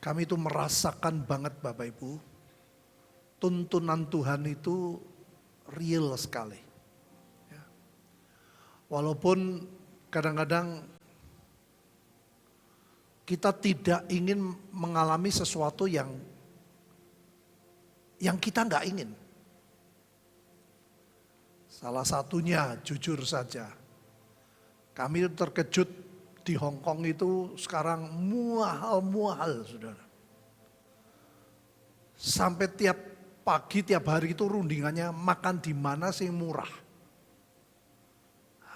Kami itu merasakan banget Bapak Ibu, tuntunan Tuhan itu real sekali. Ya. Walaupun kadang-kadang kita tidak ingin mengalami sesuatu yang kita nggak ingin. Salah satunya jujur saja, kami terkejut di Hong Kong itu sekarang mual, saudara. Sampai tiap pagi, tiap hari itu rundingannya makan di mana sih murah.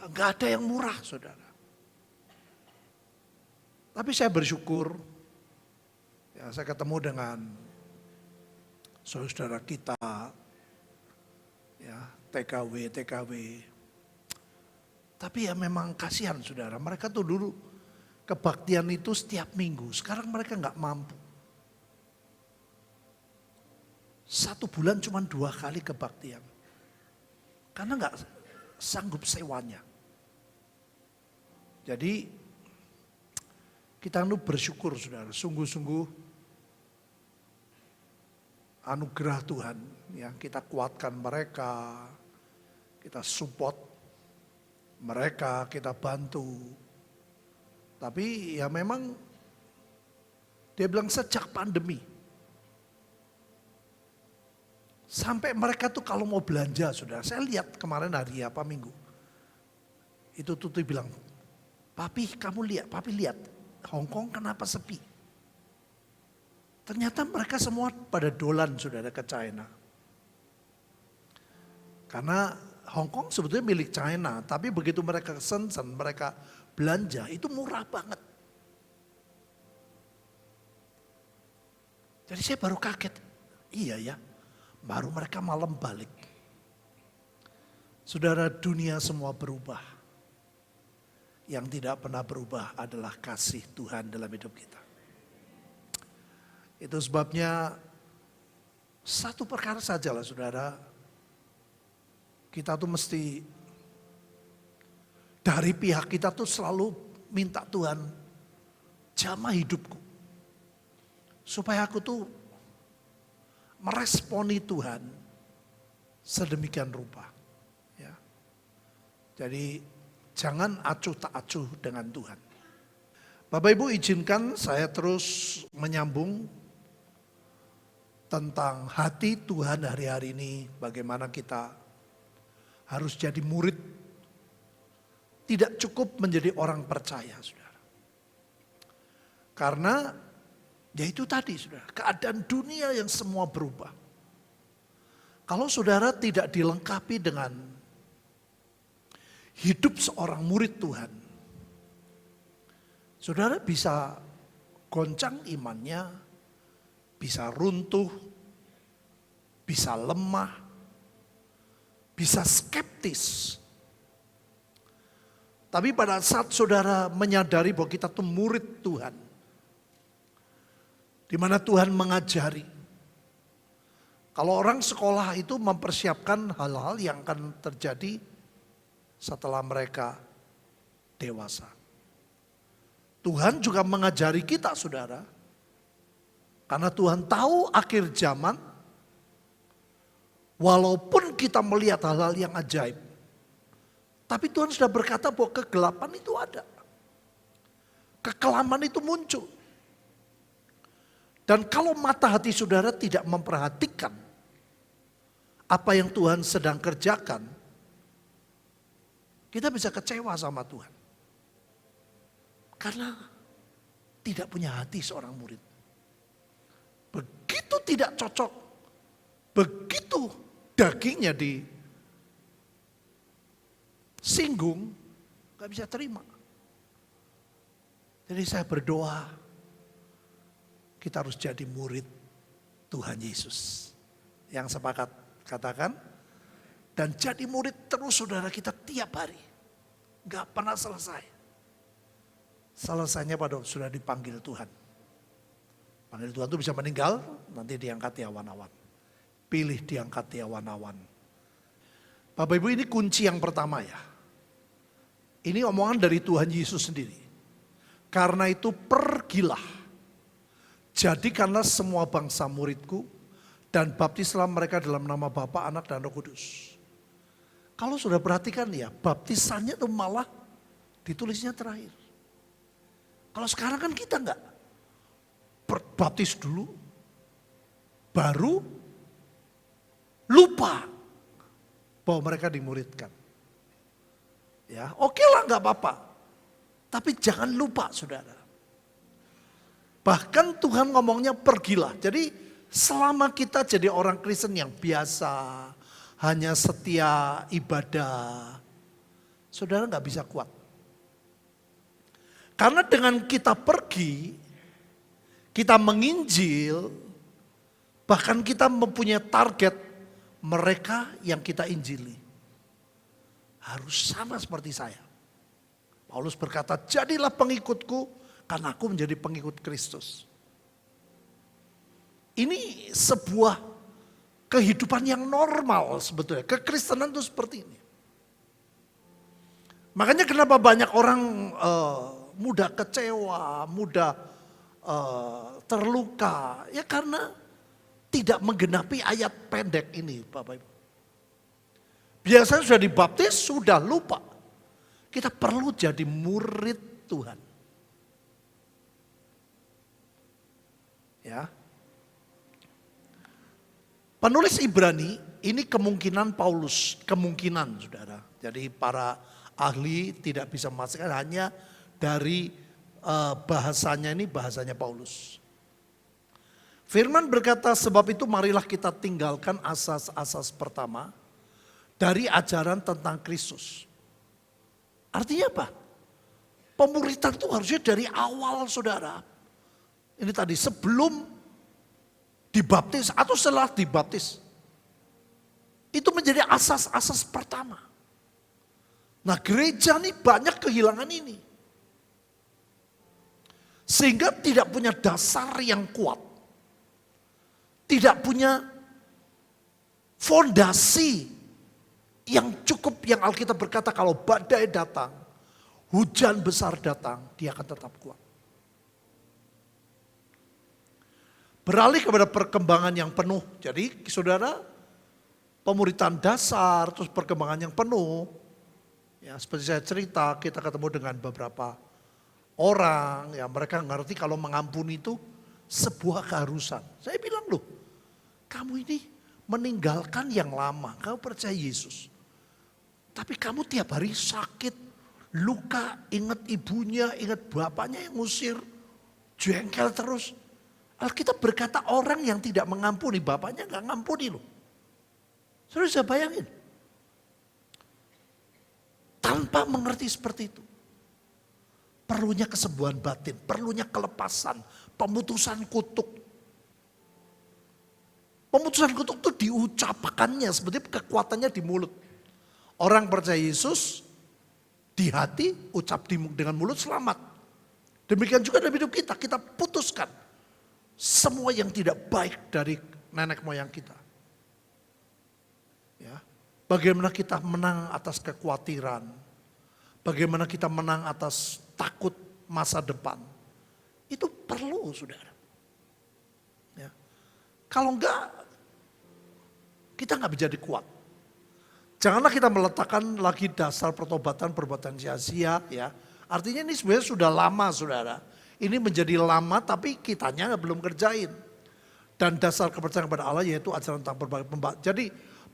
Enggak ada yang murah, saudara. Tapi saya bersyukur, ya saya ketemu dengan saudara kita, ya TKW. Tapi ya memang kasihan saudara, mereka tuh dulu kebaktian itu setiap minggu, sekarang mereka nggak mampu. 1 bulan cuma 2 kali kebaktian, karena nggak sanggup sewanya. Jadi kita bersyukur saudara, sungguh-sungguh anugerah Tuhan, ya kita kuatkan mereka, kita support mereka, kita bantu. Tapi ya memang dia bilang sejak pandemi. Sampai mereka tuh kalau mau belanja saudara. Saya lihat kemarin hari apa minggu. Itu Tuti bilang, Papi kamu lihat, Papi lihat Hong Kong kenapa sepi. Ternyata mereka semua pada dolan saudara ke China. Karena Hong Kong sebetulnya milik China, tapi begitu mereka ke Shenzhen, mereka belanja, itu murah banget. Jadi saya baru kaget, iya ya, baru mereka malam balik. Saudara, dunia semua berubah. Yang tidak pernah berubah adalah kasih Tuhan dalam hidup kita. Itu sebabnya satu perkara sajalah saudara, kita tuh mesti dari pihak kita tuh selalu minta Tuhan jamah hidupku. Supaya aku tuh meresponi Tuhan sedemikian rupa. Ya. Jadi jangan acuh tak acuh dengan Tuhan. Bapak Ibu izinkan saya terus menyambung tentang hati Tuhan hari-hari ini. Bagaimana kita harus jadi murid, tidak cukup menjadi orang percaya, saudara. Karena ya itu tadi, saudara, keadaan dunia yang semua berubah. Kalau saudara tidak dilengkapi dengan hidup seorang murid Tuhan, saudara bisa goncang imannya, bisa runtuh, bisa lemah, bisa skeptis. Tapi pada saat saudara menyadari bahwa kita tuh murid Tuhan, di mana Tuhan mengajari. Kalau orang sekolah itu mempersiapkan hal-hal yang akan terjadi setelah mereka dewasa. Tuhan juga mengajari kita saudara, karena Tuhan tahu akhir zaman. Walaupun kita melihat hal-hal yang ajaib, tapi Tuhan sudah berkata bahwa kegelapan itu ada. Kekelaman itu muncul. Dan kalau mata hati saudara tidak memperhatikan apa yang Tuhan sedang kerjakan, kita bisa kecewa sama Tuhan. Karena tidak punya hati seorang murid. Begitu tidak cocok, begitu dagingnya disinggung, gak bisa terima. Jadi saya berdoa, kita harus jadi murid Tuhan Yesus. Yang sepakat katakan, dan jadi murid terus saudara kita tiap hari. Gak pernah selesai. Selesainya pada sudah dipanggil Tuhan. Panggil Tuhan itu bisa meninggal, nanti diangkat di awan-awan. Pilih diangkat di awan-awan. Bapak Ibu ini kunci yang pertama ya. Ini omongan dari Tuhan Yesus sendiri. Karena itu pergilah. Jadikanlah semua bangsa muridku dan baptislah mereka dalam nama Bapa, Anak, dan Roh Kudus. Kalau sudah perhatikan ya, baptisannya itu malah ditulisnya terakhir. Kalau sekarang kan kita enggak. Baptis dulu, baru lupa bahwa mereka dimuridkan. Ya, oke lah enggak apa-apa. Tapi jangan lupa saudara. Bahkan Tuhan ngomongnya pergilah. Jadi selama kita jadi orang Kristen yang biasa, hanya setia ibadah, saudara nggak bisa kuat. Karena dengan kita pergi, kita menginjil, bahkan kita mempunyai target mereka yang kita injili. Harus sama seperti saya. Paulus berkata, jadilah pengikutku karena aku menjadi pengikut Kristus. Ini sebuah kehidupan yang normal sebetulnya. Kekristenan itu seperti ini. Makanya kenapa banyak orang mudah kecewa, mudah terluka. Ya karena tidak menggenapi ayat pendek ini Bapak Ibu. Biasanya sudah dibaptis, sudah lupa. Kita perlu jadi murid Tuhan. Ya. Penulis Ibrani ini kemungkinan Paulus, kemungkinan saudara. Jadi para ahli tidak bisa memastikan, hanya dari bahasanya ini bahasanya Paulus. Firman berkata, sebab itu marilah kita tinggalkan asas-asas pertama dari ajaran tentang Kristus. Artinya apa? Pemuritan itu harusnya dari awal saudara. Ini tadi sebelum dibaptis atau setelah dibaptis. Itu menjadi asas-asas pertama. Nah gereja ini banyak kehilangan ini. Sehingga tidak punya dasar yang kuat. Tidak punya fondasi yang cukup, yang Alkitab berkata kalau badai datang, hujan besar datang, dia akan tetap kuat. Beralih kepada perkembangan yang penuh. Jadi saudara, pemuritan dasar, terus perkembangan yang penuh. Ya, seperti saya cerita, kita ketemu dengan beberapa orang, ya mereka ngerti kalau mengampuni itu sebuah keharusan. Saya bilang loh, kamu ini meninggalkan yang lama, kamu percaya Yesus. Tapi kamu tiap hari sakit, luka, ingat ibunya, ingat bapaknya yang ngusir, jengkel terus. Alkitab berkata orang yang tidak mengampuni, bapaknya gak ngampuni loh. Saudara bisa bayangin. Tanpa mengerti seperti itu. Perlunya kesembuhan batin, perlunya kelepasan, pemutusan kutuk. Pemutusan kutuk itu diucapkannya, sebetulnya kekuatannya di mulut. Orang percaya Yesus, di hati, ucap dengan mulut selamat. Demikian juga dalam hidup kita putuskan. Semua yang tidak baik dari nenek moyang kita. Ya, bagaimana kita menang atas kekhawatiran. Bagaimana kita menang atas takut masa depan. Itu perlu saudara. Ya. Kalau enggak, kita enggak menjadi kuat. Janganlah kita meletakkan lagi dasar pertobatan perbuatan sia-sia. Ya. Artinya ini sebenarnya sudah lama saudara. Ini menjadi lama tapi kitanya belum kerjain. Dan dasar kepercayaan kepada Allah yaitu ajaran tentang berbagai pembaptisan. Jadi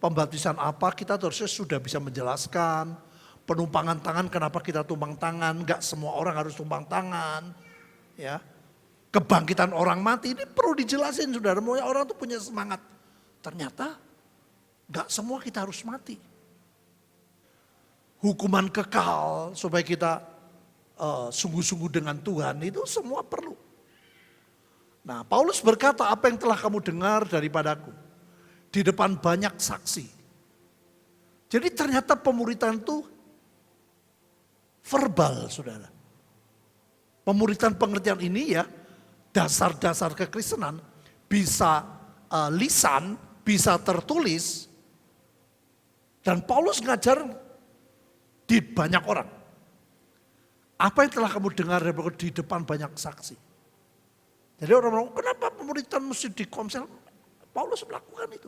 pembaptisan apa kita harusnya sudah bisa menjelaskan. Penumpangan tangan kenapa kita tumpang tangan. Enggak semua orang harus tumpang tangan. Ya. Kebangkitan orang mati ini perlu dijelasin saudara. Orang tuh punya semangat. Ternyata enggak semua kita harus mati. Hukuman kekal supaya kita sungguh-sungguh dengan Tuhan itu semua perlu. Nah Paulus berkata apa yang telah kamu dengar daripadaku di depan banyak saksi. Jadi ternyata pemuritan itu verbal saudara. Pemuritan pengertian ini ya dasar-dasar kekristenan bisa lisan, bisa tertulis. Dan Paulus ngajar di banyak orang. Apa yang telah kamu dengar di depan banyak saksi. Jadi orang-orang, kenapa pemuritan mesti di komsel? Paulus melakukan itu.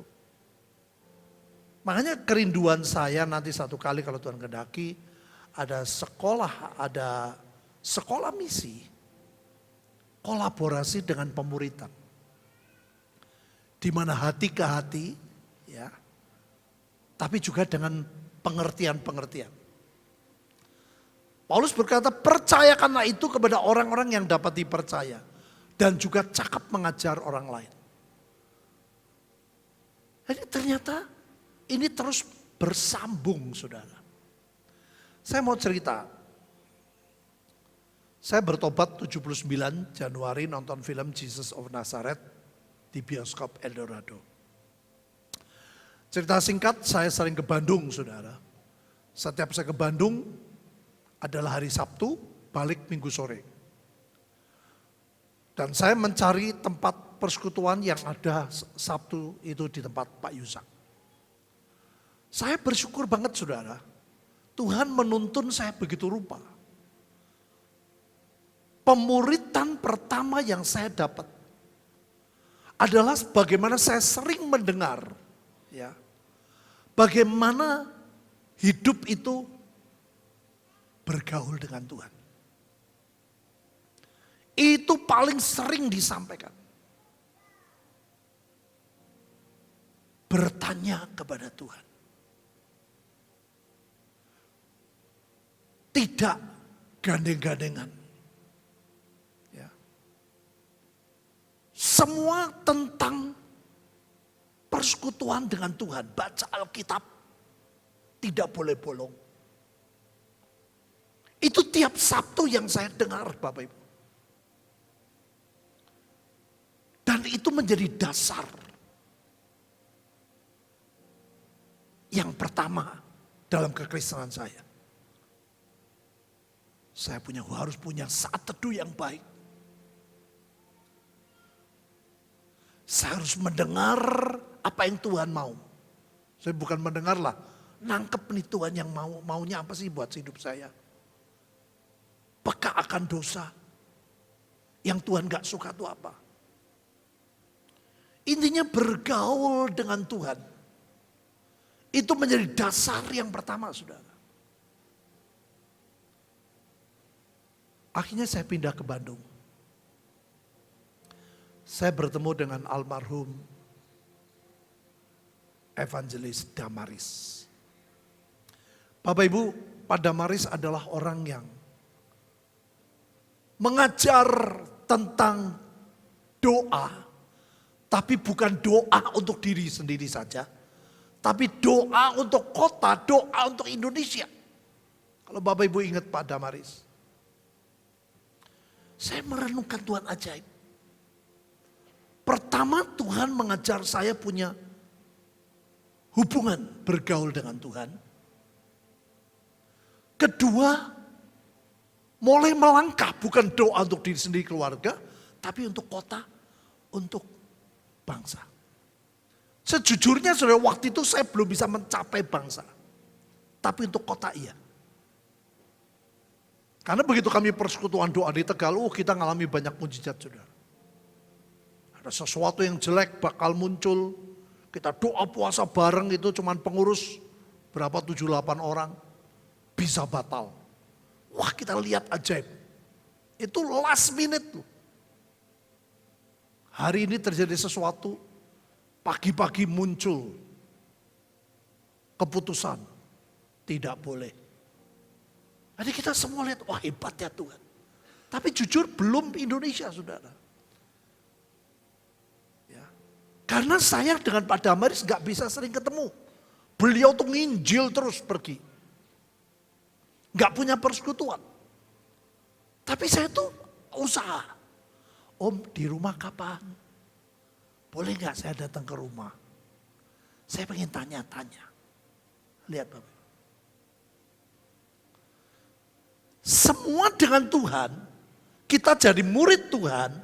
Makanya kerinduan saya nanti satu kali kalau Tuhan kehendaki, ada sekolah misi, kolaborasi dengan pemuritan. Di mana hati ke hati, ya, tapi juga dengan pengertian-pengertian. Paulus berkata, percayakanlah itu kepada orang-orang yang dapat dipercaya. Dan juga cakap mengajar orang lain. Jadi ternyata ini terus bersambung, saudara. Saya mau cerita. Saya bertobat 79 Januari nonton film Jesus of Nazareth di bioskop Eldorado. Cerita singkat, saya sering ke Bandung, saudara. Setiap saya ke Bandung adalah hari Sabtu, balik Minggu sore. Dan saya mencari tempat persekutuan yang ada Sabtu itu di tempat Pak Yusak. Saya bersyukur banget, saudara. Tuhan menuntun saya begitu rupa. Pemuritan pertama yang saya dapat adalah bagaimana saya sering mendengar, ya, bagaimana hidup itu bergaul dengan Tuhan. Itu paling sering disampaikan. Bertanya kepada Tuhan. Tidak gandeng-gandengan. Ya. Semua tentang persekutuan dengan Tuhan. Baca Alkitab. Tidak boleh bolong. Itu tiap Sabtu yang saya dengar, Bapak Ibu. Dan itu menjadi dasar yang pertama dalam kekristenan saya. Saya harus punya saat teduh yang baik. Saya harus mendengar apa yang Tuhan mau. Saya bukan mendengar lah, nangkep nih Tuhan yang maunya apa sih buat hidup saya. Peka akan dosa. Yang Tuhan gak suka itu apa. Intinya bergaul dengan Tuhan. Itu menjadi dasar yang pertama, saudara. Akhirnya saya pindah ke Bandung. Saya bertemu dengan almarhum Evangelis Damaris. Bapak Ibu, Pak Damaris adalah orang yang mengajar tentang doa. Tapi bukan doa untuk diri sendiri saja. Tapi doa untuk kota, doa untuk Indonesia. Kalau Bapak Ibu ingat Pak Damaris. Saya merenungkan Tuhan ajaib. Pertama Tuhan mengajar saya punya hubungan bergaul dengan Tuhan. Kedua, mulai melangkah bukan doa untuk diri sendiri keluarga. Tapi untuk kota, untuk bangsa. Sejujurnya saudara, waktu itu saya belum bisa mencapai bangsa. Tapi untuk kota iya. Karena begitu kami persekutuan doa di Tegal, kita ngalami banyak mujizat, saudara. Ada sesuatu yang jelek bakal muncul. Kita doa puasa bareng itu cuman pengurus berapa 7-8 orang. Bisa batal. Wah, kita lihat ajaib. Itu last minute tuh. Hari ini terjadi sesuatu, pagi-pagi muncul keputusan, tidak boleh. Jadi kita semua lihat, wah hebat ya Tuhan. Tapi jujur belum Indonesia, saudara. Ya. Karena saya dengan Pak Damaris gak bisa sering ketemu. Beliau tuh nginjil terus pergi. Gak punya persekutuan. Tapi saya tuh usaha. Om, di rumah kapan? Boleh gak saya datang ke rumah? Saya pengen tanya-tanya. Lihat Bapak. Semua dengan Tuhan, kita jadi murid Tuhan,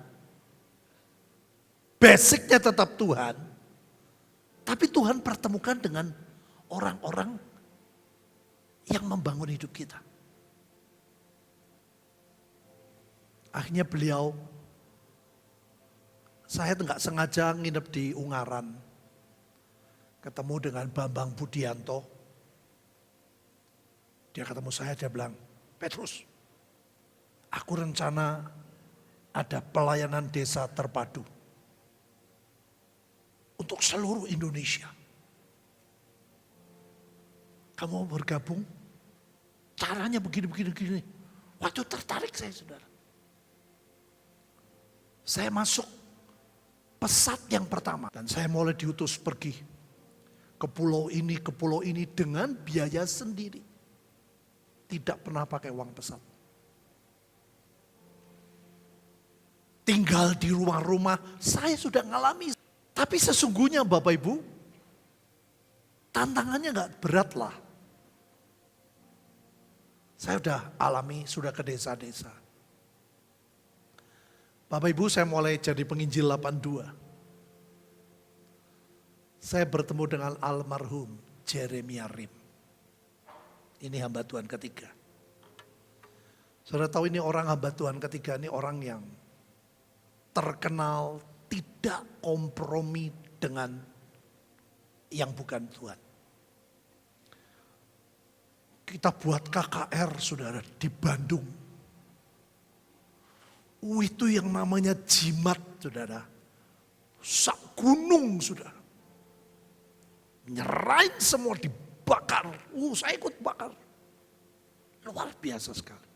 basicnya tetap Tuhan, tapi Tuhan pertemukan dengan orang-orang yang membangun hidup kita. Akhirnya beliau Saya nggak sengaja nginep di Ungaran. Ketemu dengan Bambang Budianto. Dia ketemu saya, dia bilang, Petrus, aku rencana ada pelayanan desa terpadu. Untuk seluruh Indonesia. Kamu mau bergabung? Caranya begini. Waktu tertarik saya, saudara. Saya masuk pesat yang pertama. Dan saya mulai diutus pergi ke pulau ini dengan biaya sendiri. Tidak pernah pakai uang pesat. Tinggal di rumah-rumah, saya sudah ngalami. Tapi sesungguhnya Bapak Ibu, tantangannya gak berat lah. Saya sudah alami, sudah ke desa-desa. Bapak Ibu, saya mulai jadi penginjil 82. Saya bertemu dengan almarhum Jeremia Rim. Ini hamba Tuhan ketiga. Saudara tahu ini orang hamba Tuhan ketiga, ini orang yang terkenal tidak kompromi dengan yang bukan Tuhan. Kita buat KKR, saudara, di Bandung. Itu yang namanya jimat, saudara. Sak gunung, saudara. Nyerahin semua, dibakar. Saya ikut bakar. Luar biasa sekali.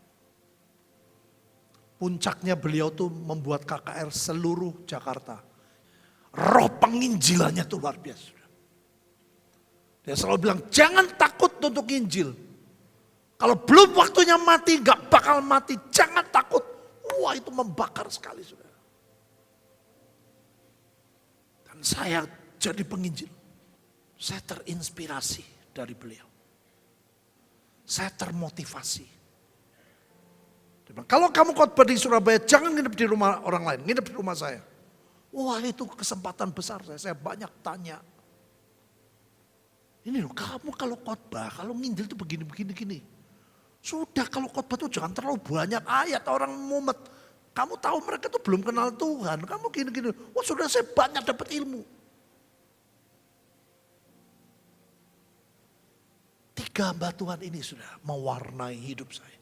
Puncaknya beliau tuh membuat KKR seluruh Jakarta. Roh penginjilannya tuh luar biasa. Dia selalu bilang, jangan takut untuk Injil. Kalau belum waktunya mati, gak bakal mati. Jangan takut. Wah, itu membakar sekali, saudara. Dan saya jadi penginjil. Saya terinspirasi dari beliau. Saya termotivasi. Dia bilang, kalau kamu khotbah di Surabaya, jangan nginep di rumah orang lain. Nginep di rumah saya. Wah, itu kesempatan besar saya banyak tanya. Ini loh, kamu kalau khotbah, kalau nginjil itu begini. Sudah, kalau khotbah itu jangan terlalu banyak ayat, orang mumet. Kamu tahu mereka tuh belum kenal Tuhan, kamu gini. Wah, sudah saya banyak dapat ilmu. 3 hamba Tuhan ini sudah mewarnai hidup saya.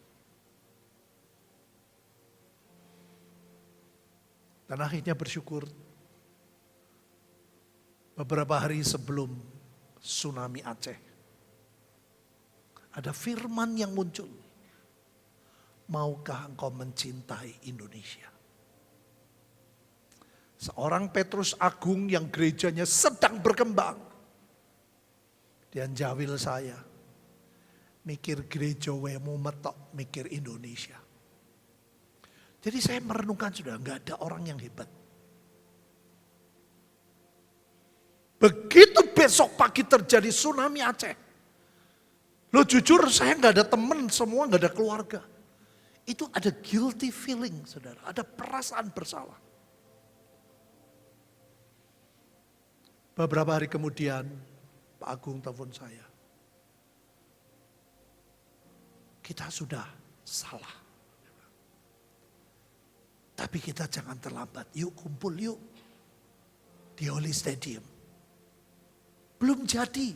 Dan akhirnya bersyukur, beberapa hari sebelum tsunami Aceh, ada firman yang muncul. Maukah engkau mencintai Indonesia? Seorang Petrus Agung yang gerejanya sedang berkembang. Dia jawil saya. Mikir gereja wemu metok, mikir Indonesia. Jadi saya merenungkan sudah gak ada orang yang hebat. Begitu besok pagi terjadi tsunami Aceh. Lo jujur saya gak ada teman, semua gak ada keluarga. Itu ada guilty feeling, saudara. Ada perasaan bersalah. Beberapa hari kemudian Pak Agung telepon saya. Kita sudah salah. Tapi kita jangan terlambat. Yuk kumpul yuk. Di Holy Stadium. Belum jadi.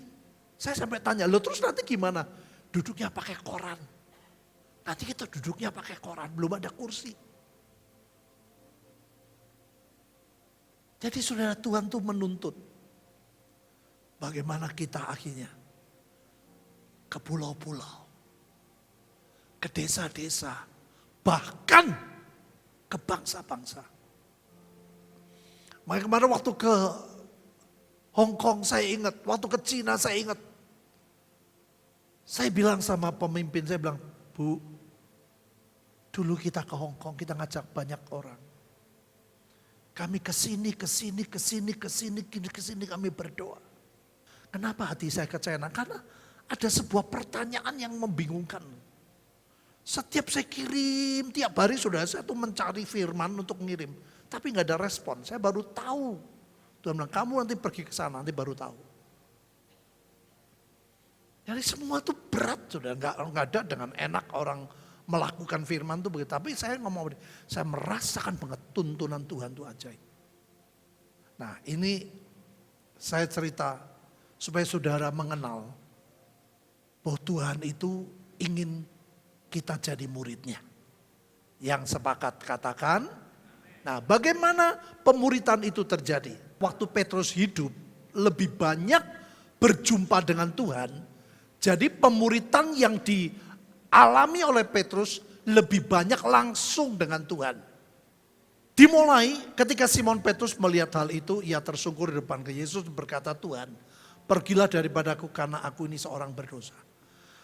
Saya sampai tanya, lo terus nanti gimana? Duduknya pakai koran. Nanti kita duduknya pakai koran, belum ada kursi. Jadi saudara, Tuhan tuh menuntut. Bagaimana kita akhirnya ke pulau-pulau, ke desa-desa, bahkan ke bangsa-bangsa. Makanya kemarin waktu ke Hong Kong saya ingat, waktu ke Cina saya ingat. Saya bilang sama pemimpin, saya bilang, Bu, dulu kita ke Hong Kong, kita ngajak banyak orang. Kami kesini kami berdoa. Kenapa hati saya kecewa? Karena ada sebuah pertanyaan yang membingungkan. Setiap saya kirim, tiap hari sudah saya tuh mencari firman untuk ngirim. Tapi gak ada respon, saya baru tahu. Tuhan bilang, kamu nanti pergi ke sana, nanti baru tahu. Jadi semua itu berat, sudah nggak ada dengan enak orang melakukan firman itu begitu. Tapi saya ngomong, saya merasakan banget tuntunan Tuhan itu ajaib. Nah, ini saya cerita supaya saudara mengenal bahwa Tuhan itu ingin kita jadi muridnya. Yang sepakat katakan, nah bagaimana pemuritan itu terjadi? Waktu Petrus hidup lebih banyak berjumpa dengan Tuhan. Jadi pemuritan yang dialami oleh Petrus lebih banyak langsung dengan Tuhan. Dimulai ketika Simon Petrus melihat hal itu, ia tersungkur di depan ke Yesus berkata, Tuhan, pergilah daripadaku karena aku ini seorang berdosa.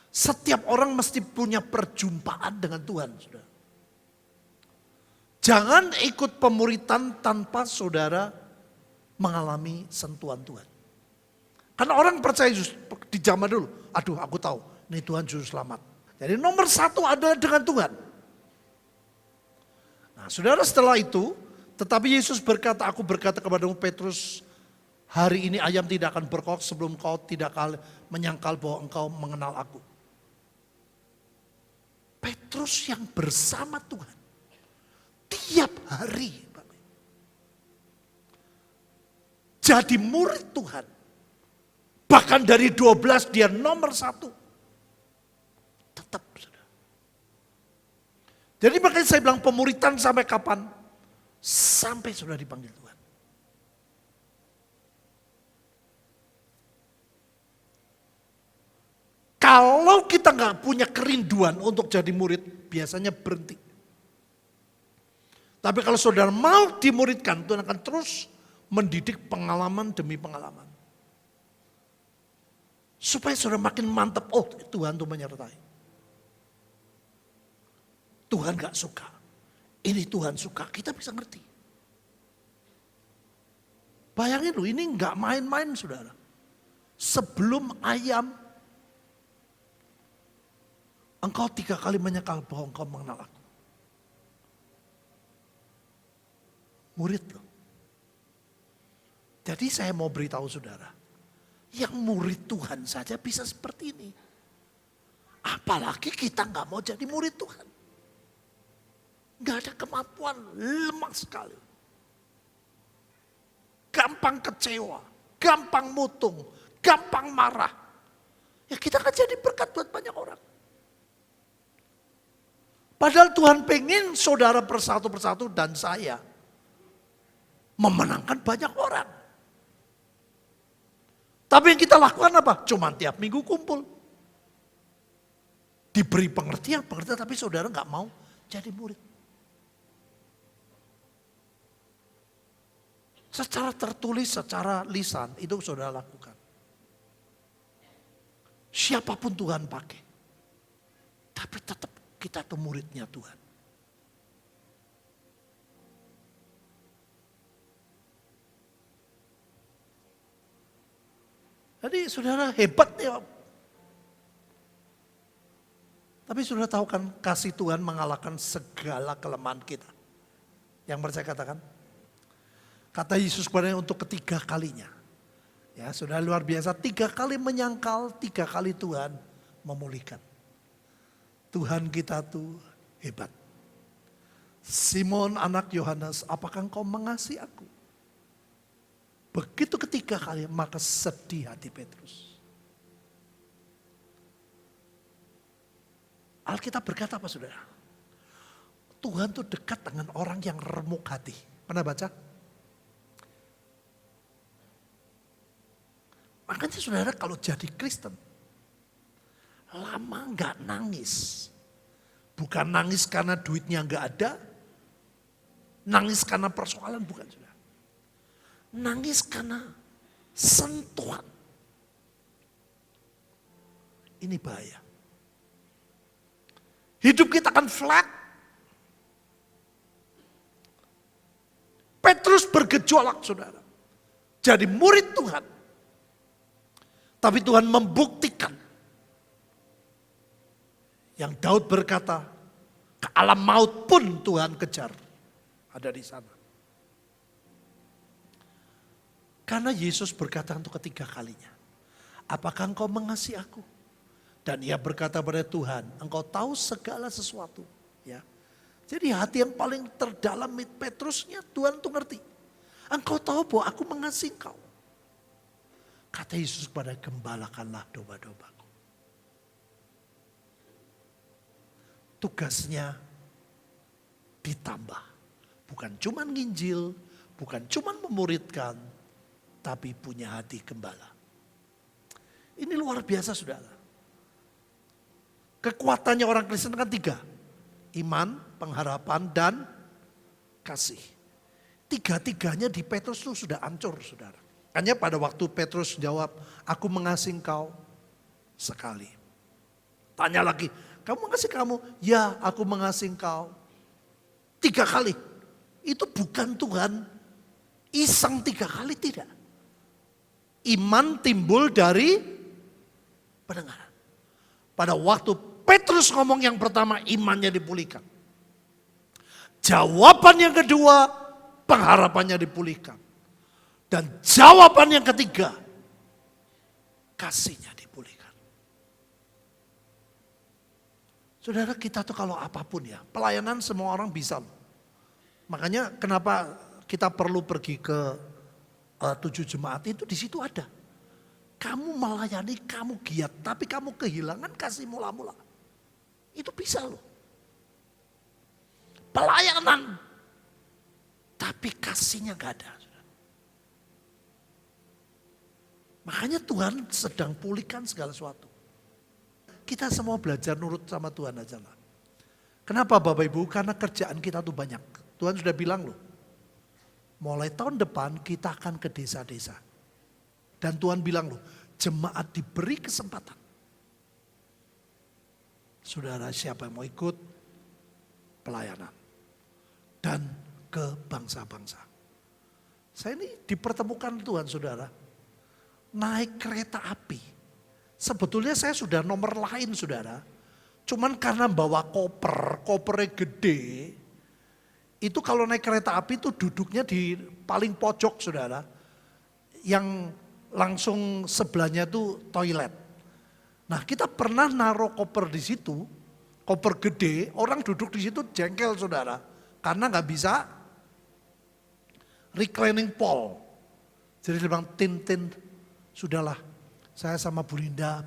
Setiap orang mesti punya perjumpaan dengan Tuhan. Saudara. Jangan ikut pemuritan tanpa saudara mengalami sentuhan Tuhan. Karena orang percaya di zaman dulu, aduh aku tahu, ini Tuhan juru selamat. Jadi nomor satu adalah dengan Tuhan. Nah saudara setelah itu, tetapi Yesus berkata, aku berkata kepadamu Petrus, hari ini ayam tidak akan berkokok sebelum kau tidak menyangkal bahwa engkau mengenal aku. Petrus yang bersama Tuhan. Tiap hari. Jadi murid Tuhan. Bahkan dari 12 dia nomor 1. Tetap. Jadi makanya saya bilang pemuritan sampai kapan? Sampai sudah dipanggil Tuhan. Kalau kita nggak punya kerinduan untuk jadi murid, biasanya berhenti. Tapi kalau saudara mau dimuridkan, Tuhan akan terus mendidik pengalaman demi pengalaman. Supaya saudara makin mantap, oh Tuhan itu menyertai. Tuhan gak suka, ini Tuhan suka, kita bisa ngerti. Bayangin loh, ini gak main-main saudara. Sebelum ayam, engkau 3 kali menyangkal bahwa engkau mengenal aku. Murid loh. Jadi saya mau beritahu saudara, yang murid Tuhan saja bisa seperti ini. Apalagi kita gak mau jadi murid Tuhan. Gak ada kemampuan, lemah sekali. Gampang kecewa, gampang mutung, gampang marah. Ya kita akan jadi berkat buat banyak orang. Padahal Tuhan pengen saudara persatu-persatu dan saya memenangkan banyak orang. Tapi yang kita lakukan apa? Cuma tiap minggu kumpul. Diberi pengertian, tapi saudara gak mau jadi murid. Secara tertulis, secara lisan, itu saudara lakukan. Siapapun Tuhan pakai. Tapi tetap kita tuh muridnya Tuhan. Jadi saudara hebat ya. Tapi saudara tahu kan kasih Tuhan mengalahkan segala kelemahan kita. Yang percaya katakan. Kata Yesus kepadanya untuk ketiga kalinya. Ya sudah luar biasa, 3 kali menyangkal, 3 kali Tuhan memulihkan. Tuhan kita tuh hebat. Simon anak Yohanes, apakah engkau mengasihi aku? Begitu ketiga kali maka sedih hati Petrus. Alkitab berkata apa saudara? Tuhan tuh dekat dengan orang yang remuk hati. Pernah baca? Makanya saudara kalau jadi Kristen, lama gak nangis. Bukan nangis karena duitnya gak ada, nangis karena persoalan, bukan saudara. Nangis karena sentuhan. Ini bahaya. Hidup kita akan flat. Petrus bergejolak saudara. Jadi murid Tuhan. Tapi Tuhan membuktikan. Yang Daud berkata, ke alam maut pun Tuhan kejar. Ada di sana. Karena Yesus berkata untuk ketiga kalinya. Apakah engkau mengasihi aku? Dan ia berkata pada Tuhan, engkau tahu segala sesuatu. Ya. Jadi hati yang paling terdalam Petrusnya Tuhan tuh ngerti. Engkau tahu bahwa aku mengasihi engkau. Kata Yesus kepada, gembalakanlah domba-dombaku. Tugasnya ditambah. Bukan cuma nginjil, bukan cuma memuridkan, tapi punya hati gembala. Ini luar biasa saudara. Kekuatannya orang Kristen kan 3. Iman, pengharapan, dan kasih. 3-tiganya di Petrus itu sudah hancur saudara. Hanya pada waktu Petrus jawab, aku mengasihi engkau sekali. Tanya lagi, kamu mengasihi kamu? Ya, aku mengasihi engkau 3 kali. Itu bukan Tuhan iseng 3 kali, tidak. Iman timbul dari pendengaran. Pada waktu Petrus ngomong yang pertama, imannya dipulihkan. Jawaban yang kedua, pengharapannya dipulihkan. Dan jawaban yang ketiga, kasihnya dipulihkan. Saudara, kita tuh kalau apapun ya, pelayanan semua orang bisa. Makanya kenapa kita perlu pergi ke 7 jemaat itu, di situ ada. Kamu melayani, kamu giat, tapi kamu kehilangan kasih mula-mula. Itu bisa loh. Pelayanan, tapi kasihnya gak ada. Makanya Tuhan sedang pulihkan segala sesuatu. Kita semua belajar nurut sama Tuhan aja lah. Kenapa Bapak Ibu? Karena kerjaan kita tuh banyak. Tuhan sudah bilang loh, mulai tahun depan kita akan ke desa-desa. Dan Tuhan bilang loh, jemaat diberi kesempatan. Saudara, siapa yang mau ikut pelayanan. Dan ke bangsa-bangsa. Saya ini dipertemukan Tuhan saudara. Naik kereta api. Sebetulnya saya sudah nomor lain saudara. Cuman karena bawa kopernya gede. Itu kalau naik kereta api itu duduknya di paling pojok saudara. Yang langsung sebelahnya itu toilet. Nah kita pernah naruh koper di situ. Koper gede, orang duduk di situ jengkel saudara. Karena gak bisa reclining pole. Jadi dia bilang, Tin, sudahlah, saya sama Bu Linda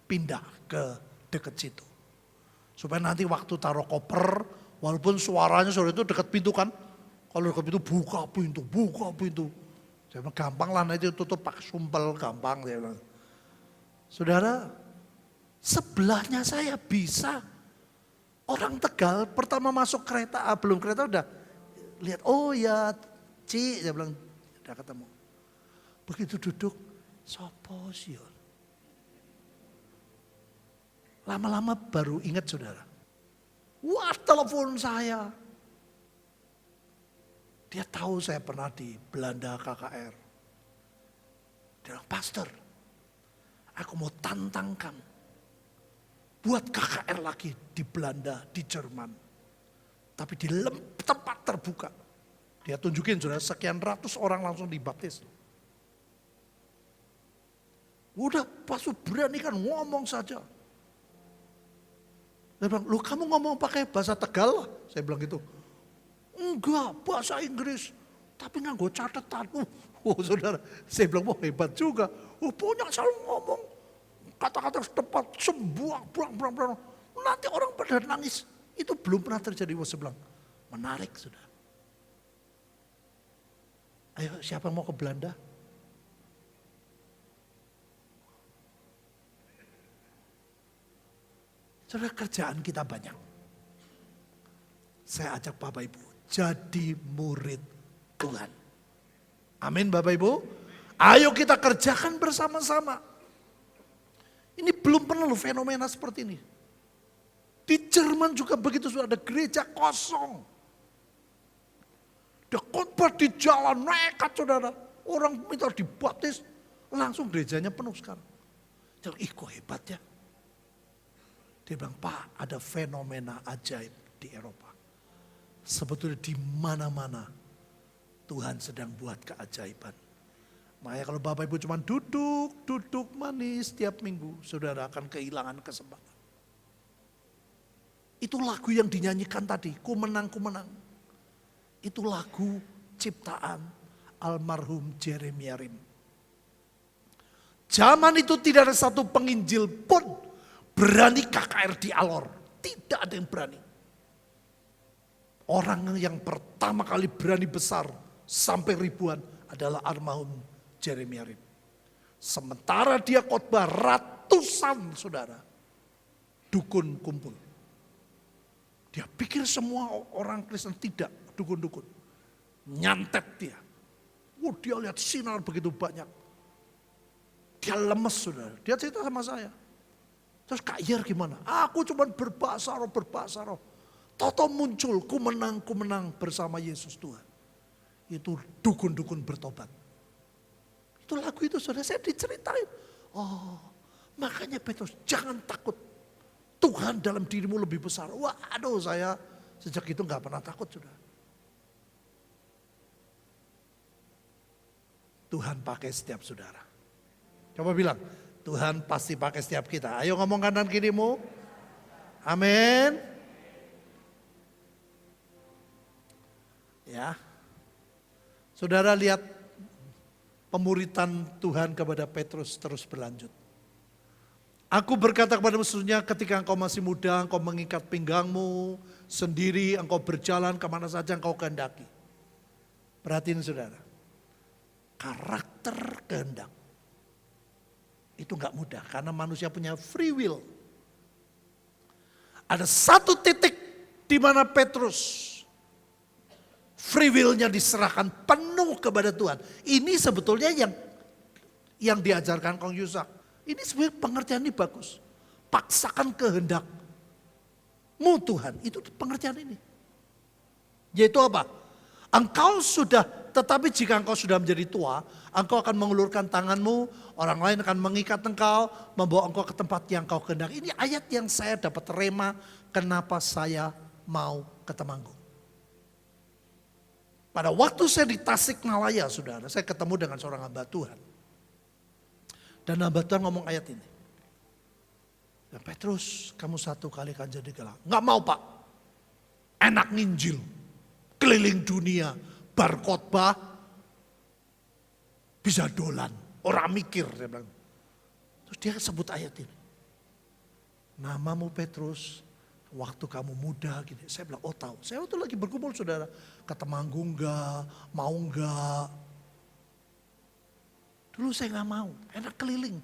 pindah ke dekat situ. Supaya nanti waktu taruh koper, walaupun suaranya saudara itu dekat pintu kan. Kalau dekat pintu, buka pintu. Saya bilang, gampang lah, nanti tutup pakai sumpel, gampang. Saya bilang. Saudara, sebelahnya saya bisa. Orang Tegal pertama masuk kereta, belum kereta udah lihat, oh ya Ci, saya bilang, udah ketemu. Begitu duduk, sopo sih. Lama-lama baru ingat saudara. Wah telepon saya. Dia tahu saya pernah di Belanda KKR. Dia bilang, Pastor, aku mau tantangkan. Buat KKR lagi di Belanda, di Jerman. Tapi di tempat terbuka. Dia tunjukin saudara, sekian ratus orang langsung dibaptis. Udah Pastor berani kan ngomong saja. Dia bilang, lu kamu ngomong pakai bahasa Tegal? Saya bilang gitu. Enggak, bahasa Inggris. Tapi nganggo catatan. Saudara, saya bilang, wah hebat juga. Punya selalu ngomong. Kata-kata tepat, sembuh, buang. Nanti orang pada nangis. Itu belum pernah terjadi. Saya bilang, menarik sudah. Ayo siapa yang mau ke Belanda? Saudara, kerjaan kita banyak. Saya ajak Bapak Ibu, jadi murid Tuhan. Amin Bapak Ibu. Ayo kita kerjakan bersama-sama. Ini belum pernah loh fenomena seperti ini. Di Jerman juga begitu, sudah ada gereja kosong. Ada khotbah di jalan, nekat saudara. Orang minta dibaptis, langsung gerejanya penuh sekarang. Dia bilang, ih kok hebat ya. Dia bilang, Pak ada fenomena ajaib di Eropa. Sebetulnya di mana-mana Tuhan sedang buat keajaiban. Makanya kalau Bapak Ibu cuma duduk manis setiap minggu, saudara akan kehilangan kesempatan. Itu lagu yang dinyanyikan tadi, ku menang. Itu lagu ciptaan almarhum Jeremia Rim. Zaman itu tidak ada satu penginjil pun berani KKR di Alor. Tidak ada yang berani. Orang yang pertama kali berani besar sampai ribuan adalah almarhum Jeremia Rim. Sementara dia khotbah ratusan saudara, dukun kumpul. Dia pikir semua orang Kristen, tidak, dukun-dukun. Nyantet dia. Dia lihat sinar begitu banyak. Dia lemes saudara, dia cerita sama saya. Terus Kak Yer gimana? Aku cuma berbahasa roh. Toto muncul, ku menang bersama Yesus Tuhan. Itu dukun-dukun bertobat. Itu lagu itu saudara, saya diceritain. Oh, makanya Petrus jangan takut. Tuhan dalam dirimu lebih besar. Waduh, saya sejak itu gak pernah takut saudara. Tuhan pakai setiap saudara. Coba bilang, Tuhan pasti pakai setiap kita. Ayo ngomong kanan kirimu. Amin. Ya. Saudara lihat pemuritan Tuhan kepada Petrus terus berlanjut. Aku berkata kepada musuhnya, ketika engkau masih muda, engkau mengikat pinggangmu sendiri, engkau berjalan kemana saja engkau kehendaki. Perhatiin saudara, karakter kehendak itu gak mudah karena manusia punya free will. Ada satu titik di mana Petrus free will-nya diserahkan penuh kepada Tuhan. Ini sebetulnya yang diajarkan Kong Yusak. Ini sebenarnya pengertian ini bagus. Paksakan kehendakmu Tuhan. Itu pengertian ini. Yaitu apa? Engkau sudah, tetapi jika engkau sudah menjadi tua, engkau akan mengulurkan tanganmu, orang lain akan mengikat engkau, membawa engkau ke tempat yang kau kehendaki. Ini ayat yang saya dapat rema, kenapa saya mau ke Temanggung. Pada waktu saya di Tasikmalaya, saudara, saya ketemu dengan seorang hamba Tuhan. Dan hamba Tuhan ngomong ayat ini. Ya Petrus, kamu satu kali kan jadi galau. Nggak mau Pak, enak nginjil, keliling dunia, bar khotbah, bisa dolan, orang mikir. Dia bilang. Terus dia sebut ayat ini. Namamu Petrus, waktu kamu muda gini. Saya bilang, oh tahu. Saya waktu lagi berkumpul saudara, ke Temanggung enggak, mau enggak. Dulu saya nggak mau, enak keliling.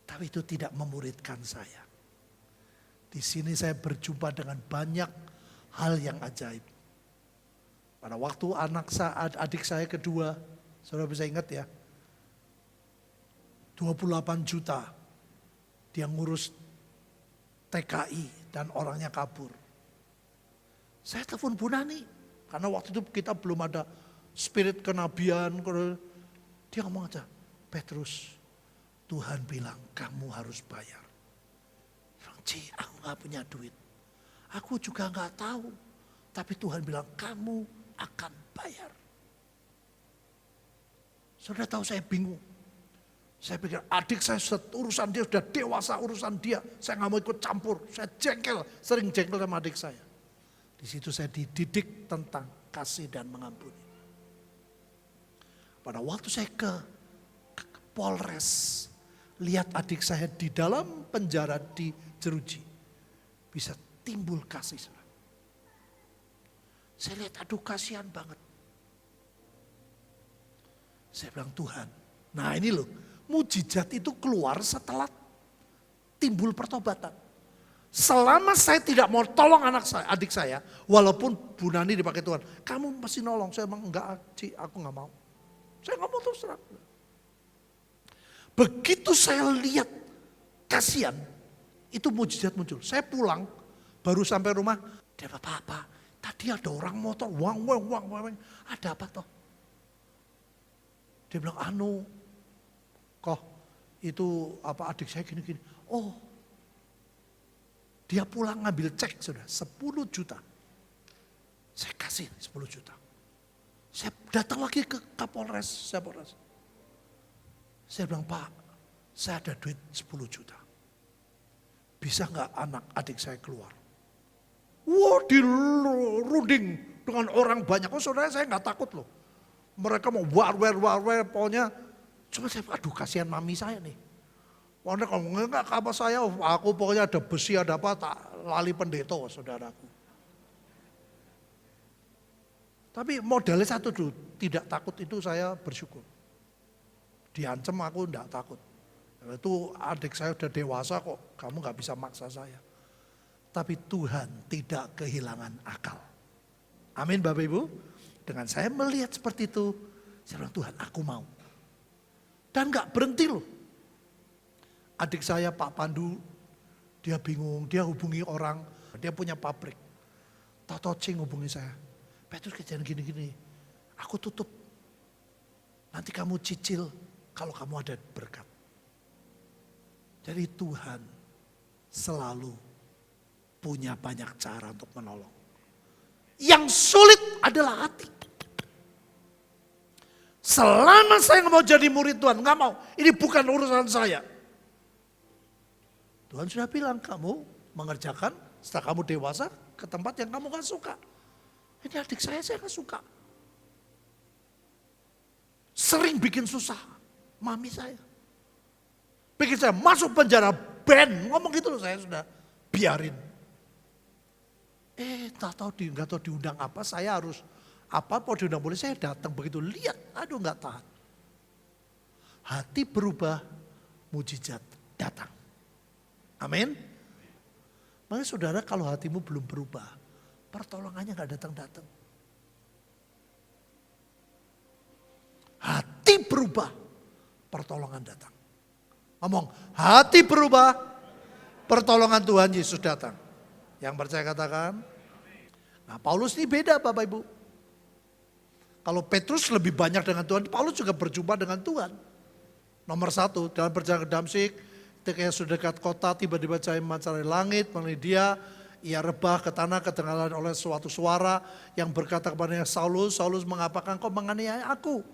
Tapi itu tidak memuridkan saya. Di sini saya berjumpa dengan banyak hal yang ajaib. Pada waktu adik saya kedua, saudara bisa ingat ya, 28 juta dia ngurus TKI dan orangnya kabur. Saya telepon Bu Nani, karena waktu itu kita belum ada spirit kenabian. Dia ngomong aja, Petrus, Tuhan bilang kamu harus bayar. Aku gak punya duit. Aku juga gak tahu. Tapi Tuhan bilang kamu akan bayar. Saudara tahu saya bingung. Saya pikir adik saya urusan dia sudah dewasa, urusan dia. Saya gak mau ikut campur. Saya jengkel, sering jengkel sama adik saya. Di situ saya dididik tentang kasih dan mengampuni. Pada waktu saya ke Polres, lihat adik saya di dalam penjara di Jeruji. Bisa timbul kasih. Saya lihat aduh kasihan banget. Saya bilang Tuhan, nah ini loh, mujizat itu keluar setelah timbul pertobatan. Selama saya tidak mau tolong adik saya, walaupun Bu Nani dipakai Tuhan, kamu masih nolong. Saya bilang enggak, Ci, aku enggak mau. Saya enggak mau terus terang. Begitu saya lihat kasihan, itu mujizat muncul. Saya pulang, baru sampai rumah, dia apa-apa. Tadi ada orang motor, wang, ada apa toh? Dia bilang, kok itu apa adik saya gini-gini. Oh, dia pulang ngambil cek sudah 10 juta. Saya kasih 10 juta. Saya datang lagi ke Kapolres, saya bilang, Pak, saya ada duit 10 juta. Bisa nggak anak adik saya keluar? Wah, dirunding dengan orang banyak. Oh saudara, saya nggak takut loh. Mereka mau war, pokoknya. Cuma saya, aduh kasihan mami saya nih. Pokoknya kalau nggak apa saya, aku pokoknya ada besi, ada apa, tak lali pendeta saudaraku. Tapi modalnya satu dulu, tidak takut itu saya bersyukur. Diancam aku enggak takut. Itu adik saya udah dewasa kok, kamu nggak bisa maksa saya. Tapi Tuhan tidak kehilangan akal. Amin Bapak Ibu. Dengan saya melihat seperti itu, saya bilang Tuhan aku mau. Dan nggak berhenti loh. Adik saya Pak Pandu, dia bingung, dia hubungi orang, dia punya pabrik. Tato Cing hubungi saya. Petrus kejadian gini-gini, aku tutup. Nanti kamu cicil kalau kamu ada berkat. Jadi Tuhan selalu punya banyak cara untuk menolong. Yang sulit adalah hati. Selama saya nggak mau jadi murid Tuhan, nggak mau. Ini bukan urusan saya. Tuhan sudah bilang kamu mengerjakan setelah kamu dewasa ke tempat yang kamu gak suka. Ini adik saya gak suka. Sering bikin susah mami saya. Bikin saya masuk penjara ngomong gitu loh, saya sudah biarin. Gak tahu diundang apa, saya harus apa, mau diundang boleh, saya datang begitu lihat, aduh gak tahan. Hati berubah, mujizat datang. Amin. Makanya saudara kalau hatimu belum berubah, pertolongannya gak datang-datang. Hati berubah, pertolongan datang. Ngomong, hati berubah, pertolongan Tuhan Yesus datang. Yang percaya katakan. Nah Paulus ini beda Bapak Ibu. Kalau Petrus lebih banyak dengan Tuhan, Paulus juga berjumpa dengan Tuhan. Nomor 1, dalam perjalanan ke Damsyik, ketika sudah dekat kota, tiba-tiba cahaya memancar dari langit, mengenai dia, ia rebah ke tanah, kedengaran oleh suatu suara yang berkata kepadanya, Saulus, Saulus, mengapakah engkau menganiaya aku?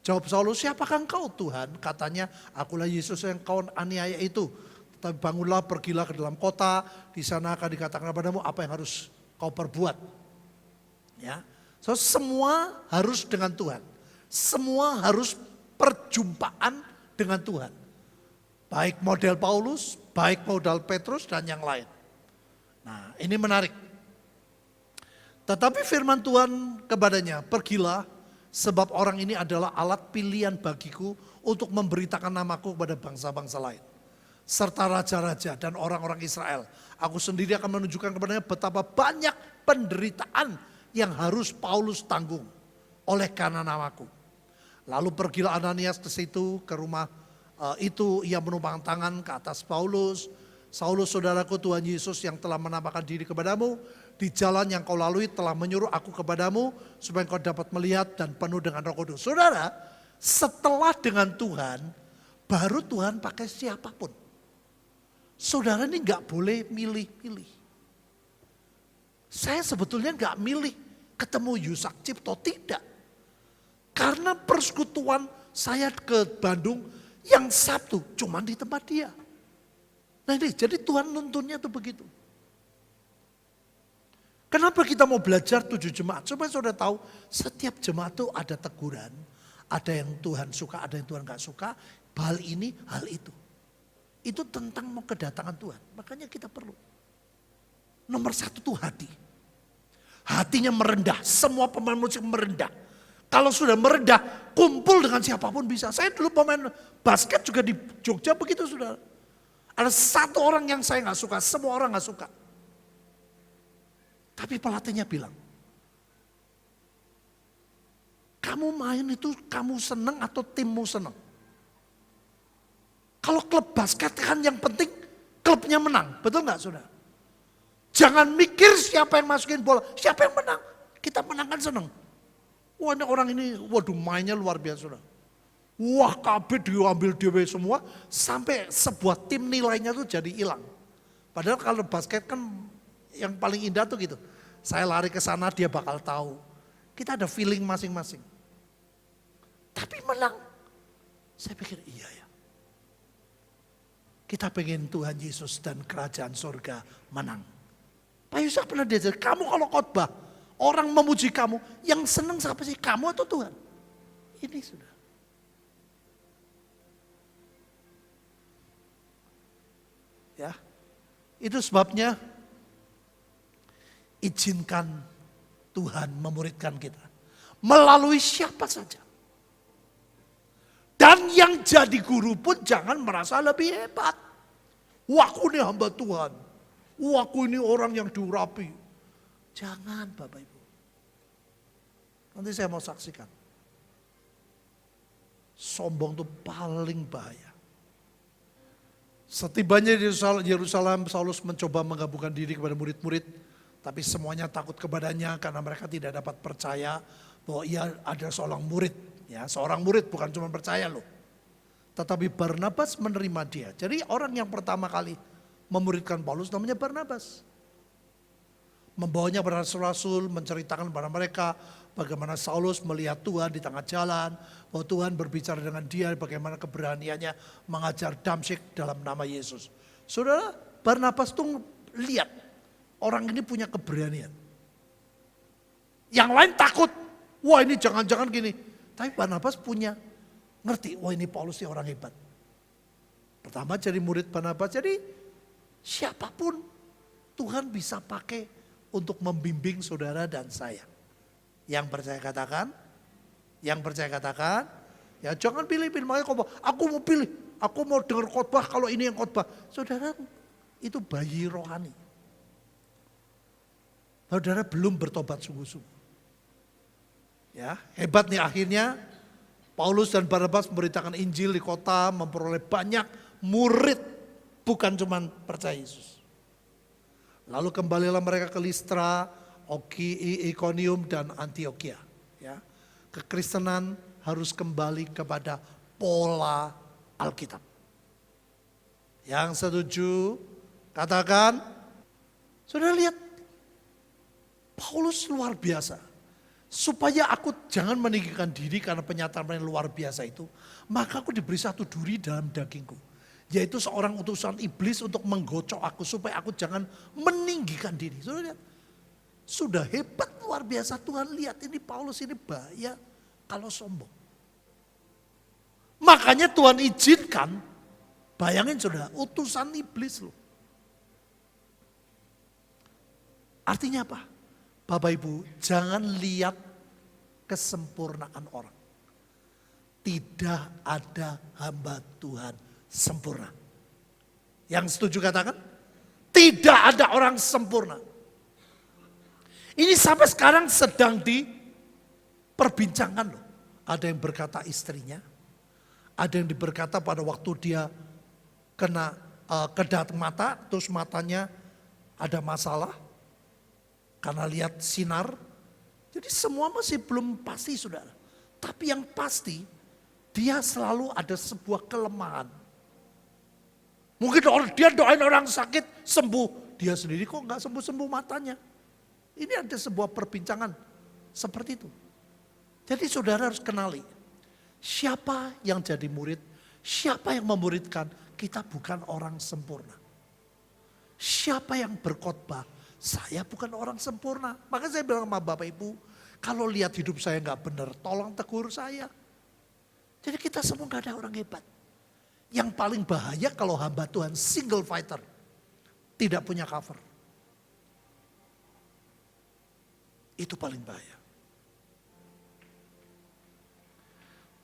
Jawab Saulus, siapakah engkau Tuhan? Katanya, akulah Yesus yang kau aniaya itu. Tetapi bangunlah, pergilah ke dalam kota, di sana akan dikatakan kepadamu apa yang harus kau perbuat. Ya, so, semua harus dengan Tuhan. Semua harus perjumpaan dengan Tuhan. Baik model Paulus, baik model Petrus dan yang lain. Nah ini menarik. Tetapi firman Tuhan kepadanya, pergilah sebab orang ini adalah alat pilihan bagiku untuk memberitakan namaku kepada bangsa-bangsa lain. Serta raja-raja dan orang-orang Israel. Aku sendiri akan menunjukkan kepadanya betapa banyak penderitaan yang harus Paulus tanggung oleh karena namaku. Lalu pergilah Ananias ke situ, ke rumah itu ia menumpang tangan ke atas Paulus. Saulus saudaraku, Tuhan Yesus yang telah menampakkan diri kepadamu di jalan yang kau lalui telah menyuruh aku kepadamu supaya kau dapat melihat dan penuh dengan Roh Kudus. Saudara, setelah dengan Tuhan, baru Tuhan pakai siapapun. Saudara ini gak boleh milih-milih. Saya sebetulnya gak milih ketemu Yusak Cipto, tidak. Karena persekutuan saya ke Bandung yang Sabtu cuma di tempat dia. Nah ini jadi Tuhan nuntunnya tuh begitu. Kenapa kita mau belajar 7 jemaat? Supaya saudara tahu setiap jemaat tuh ada teguran. Ada yang Tuhan suka, ada yang Tuhan gak suka. Hal ini, hal itu. Itu tentang mau kedatangan Tuhan. Makanya kita perlu. Nomor 1 tuh hati. Hatinya merendah, semua pemain musik merendah. Kalau sudah merendah, kumpul dengan siapapun bisa. Saya dulu pemain basket juga di Jogja begitu sudah. Ada satu orang yang saya gak suka, semua orang gak suka. Tapi pelatihnya bilang, kamu main itu kamu seneng atau timmu seneng? Kalau klub basket kan yang penting klubnya menang, betul gak saudara? Jangan mikir siapa yang masukin bola, siapa yang menang. Kita menang kan seneng. Wah ini orang ini, waduh mainnya luar biasa saudara. Wah KB diambil dewe semua sampai sebuah tim nilainya tuh jadi hilang. Padahal kalau basket kan yang paling indah tuh gitu. Saya lari ke sana dia bakal tahu. Kita ada feeling masing-masing. Tapi menang. Saya pikir iya ya. Kita pengen Tuhan Yesus dan kerajaan surga menang. Pak Yusak pernah diajar, kamu kalau khotbah Orang memuji kamu, yang senang siapa sih? Kamu atau Tuhan? Ini sudah. Ya, itu sebabnya izinkan Tuhan memuridkan kita. Melalui siapa saja. Dan yang jadi guru pun jangan merasa lebih hebat. Wah, aku ini hamba Tuhan. Wah, aku ini orang yang diurapi. Jangan Bapak Ibu. Nanti saya mau saksikan. Sombong itu paling bahaya. Setibanya di Yerusalem, Saulus mencoba menggabungkan diri kepada murid-murid. Tapi semuanya takut kepadanya karena mereka tidak dapat percaya bahwa ia adalah seorang murid. Ya, seorang murid bukan cuma percaya loh. Tetapi Barnabas menerima dia. Jadi orang yang pertama kali memuridkan Paulus namanya Barnabas. Membawanya pada rasul-rasul, menceritakan kepada mereka bagaimana Saulus melihat Tuhan di tengah jalan. Bahwa Tuhan berbicara dengan dia, bagaimana keberaniannya mengajar Damsyik dalam nama Yesus. Saudara, Barnabas tuh lihat orang ini punya keberanian. Yang lain takut, wah ini jangan-jangan gini. Tapi Barnabas punya, ngerti, wah ini Paulus ini orang hebat. Pertama jadi murid Barnabas, jadi siapapun Tuhan bisa pakai untuk membimbing saudara dan saya. Yang percaya katakan, ya jangan pilih-pilih. Makanya khotbah, aku mau pilih, aku mau dengar khotbah kalau ini yang khotbah. Saudara, itu bayi rohani. Saudara belum bertobat sungguh-sungguh. Ya, hebat nih akhirnya Paulus dan Barnabas memberitakan Injil di kota, memperoleh banyak murid, bukan cuma percaya Yesus. Lalu kembalilah mereka ke Listra, Ikonium dan Antioquia. Ya, kekristenan harus kembali kepada pola Alkitab. Yang setuju katakan, sudah lihat Paulus luar biasa. Supaya aku jangan meninggikan diri karena penyataan yang luar biasa itu. Maka aku diberi satu duri dalam dagingku. Yaitu seorang utusan iblis untuk menggocok aku. Supaya aku jangan meninggikan diri. Sudah lihat. Sudah hebat luar biasa Tuhan. Lihat ini Paulus ini bahaya kalau sombong. Makanya Tuhan izinkan. Bayangin sudah utusan iblis loh. Artinya apa? Bapak Ibu, jangan lihat kesempurnaan orang. Tidak ada hamba Tuhan sempurna. Yang setuju katakan? Tidak ada orang sempurna. Ini sampai sekarang sedang diperbincangkan loh. Ada yang berkata istrinya. Ada yang berkata pada waktu dia kena kedap mata, terus matanya ada masalah. Karena lihat sinar, jadi semua masih belum pasti saudara. Tapi yang pasti, dia selalu ada sebuah kelemahan. Mungkin dia doain orang sakit sembuh, dia sendiri kok nggak sembuh-sembuh matanya. Ini ada sebuah perbincangan seperti itu. Jadi saudara harus kenali, siapa yang jadi murid, siapa yang memuridkan, kita bukan orang sempurna. Siapa yang berkhotbah, saya bukan orang sempurna. Maka saya bilang sama Bapak Ibu, kalau lihat hidup saya nggak benar, tolong tegur saya. Jadi kita semua nggak ada orang hebat. Yang paling bahaya kalau hamba Tuhan single fighter, tidak punya cover. Itu paling bahaya.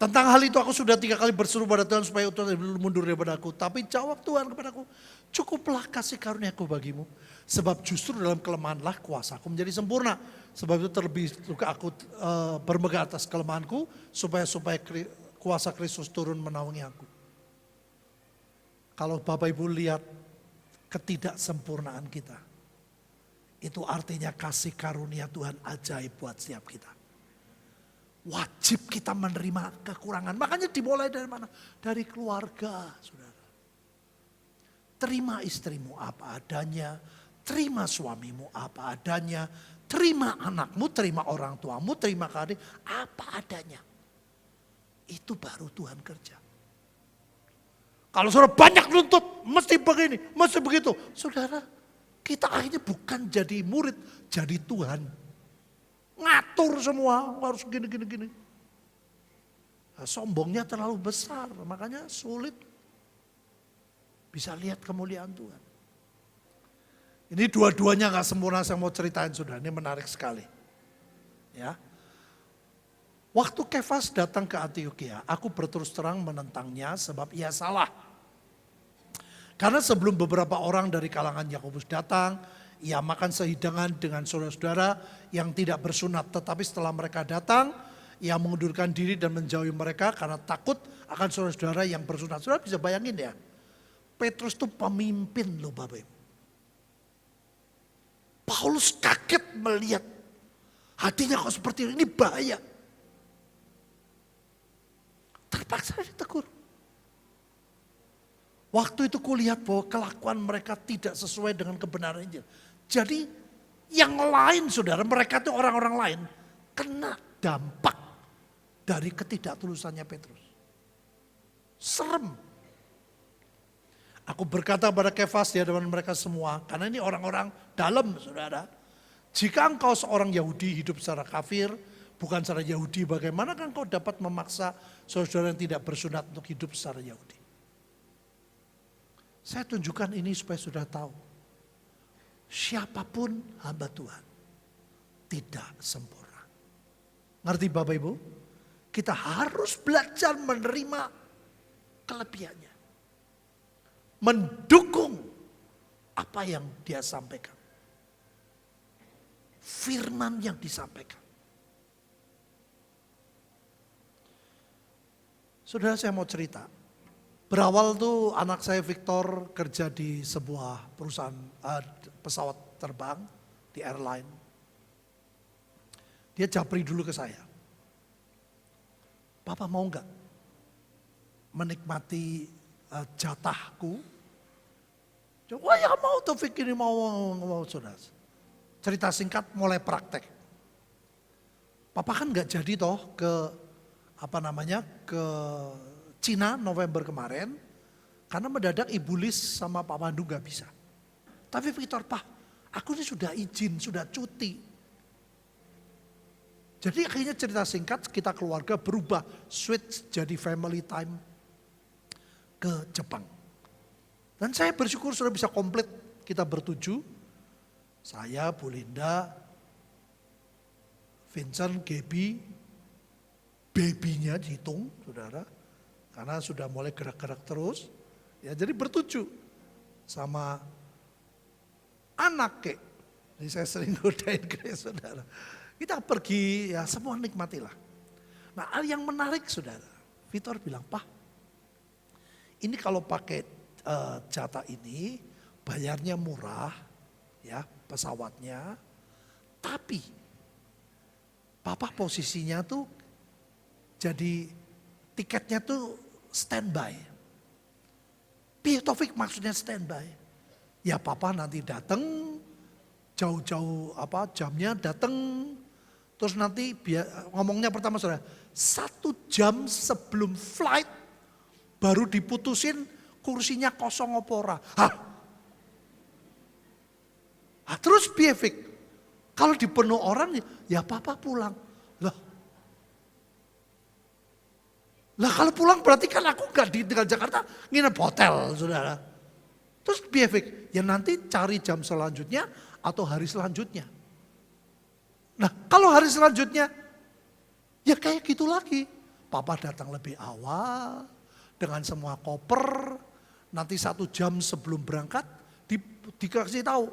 Tentang hal itu aku sudah 3 kali berseru pada Tuhan supaya utusan mundur daripada aku. Tapi jawab Tuhan kepadaku, cukuplah kasih karunia-Ku bagimu. Sebab justru dalam kelemahanlah kuasa-Ku menjadi sempurna. Sebab itu terlebih aku bermegah atas kelemahanku. Supaya kuasa Kristus turun menaungi aku. Kalau Bapak Ibu lihat ketidaksempurnaan kita. Itu artinya kasih karunia Tuhan ajaib buat setiap kita. Wajib kita menerima kekurangan. Makanya dimulai dari mana? Dari keluarga, saudara. Terima istrimu apa adanya. Terima suamimu apa adanya. Terima anakmu, terima orang tuamu, terima adik apa adanya. Itu baru Tuhan kerja. Kalau saudara banyak nuntut, mesti begini, mesti begitu. Saudara, kita akhirnya bukan jadi murid, jadi Tuhan. ngatur semua, harus gini. Nah, sombongnya terlalu besar, makanya sulit bisa lihat kemuliaan Tuhan. Ini dua-duanya gak sempurna, saya mau ceritain sudah, ini menarik sekali. Ya. Waktu Kefas datang ke Antiokhia, aku berterus terang menentangnya sebab ia salah. Karena sebelum beberapa orang dari kalangan Yakobus datang, ia makan sehidangan dengan saudara-saudara yang tidak bersunat. Tetapi setelah mereka datang, ia mengundurkan diri dan menjauhi mereka karena takut akan saudara-saudara yang bersunat. Saudara bisa bayangin ya, Petrus itu pemimpin loh Bapak Ibu. Paulus kaget melihat hatinya kok seperti ini bahaya. Terpaksa ditegur. Waktu itu kulihat bahwa kelakuan mereka tidak sesuai dengan kebenaran Injil. Jadi yang lain saudara, mereka itu orang-orang lain kena dampak dari ketidaktulusannya Petrus. Serem. Aku berkata pada Kefas di hadapan mereka semua, karena ini orang-orang dalam saudara. Jika engkau seorang Yahudi hidup secara kafir, bukan secara Yahudi, bagaimana kan kau dapat memaksa saudara yang tidak bersunat untuk hidup secara Yahudi? Saya tunjukkan ini supaya sudah tahu. Siapapun hamba Tuhan tidak sempurna. Ngerti Bapak Ibu? Kita harus belajar menerima kelebihannya. Mendukung apa yang dia sampaikan. Firman yang disampaikan. Saudara, saya mau cerita. Berawal tuh anak saya Victor kerja di sebuah perusahaan pesawat terbang di airline. Dia japri dulu ke saya. Papa mau nggak menikmati jatahku? Wah ya mau tuh Vic, ini mau saudara. Cerita singkat mulai praktek. Papa kan nggak jadi toh ke ke Cina November kemarin, karena mendadak Ibu Lis sama Pak Pandu gak bisa. Tapi Victor, Pak, aku ini sudah izin, sudah cuti. Jadi akhirnya cerita singkat, kita keluarga berubah, switch jadi family time ke Jepang. Dan saya bersyukur sudah bisa komplit, kita bertujuh. Saya, Bu Linda, Vincent, Gaby, babynya dihitung, saudara. Karena sudah mulai gerak-gerak terus. Ya jadi bertujuh sama anak kek. Jadi saya sering godain ke saudara. Kita pergi ya semua nikmatilah. Nah hal yang menarik saudara. Victor bilang, Pak ini kalau pakai jatah ini bayarnya murah ya pesawatnya. Tapi Papa posisinya tuh jadi tiketnya tuh standby. Piye Taufik maksudnya standby? Ya Papa nanti datang jauh-jauh jamnya datang. Terus nanti ngomongnya pertama saudara, 1 jam sebelum flight baru diputusin kursinya kosong apa ora. Terus piye Fik? Kalau dipenuh orang ya Papa pulang. Lah kalau pulang berarti kan aku gak tinggal Jakarta, nginep hotel saudara. Terus biefik, ya nanti cari jam selanjutnya atau hari selanjutnya. Nah kalau hari selanjutnya, ya kayak gitu lagi. Papa datang lebih awal, dengan semua koper, nanti 1 jam sebelum berangkat, dikasih tahu,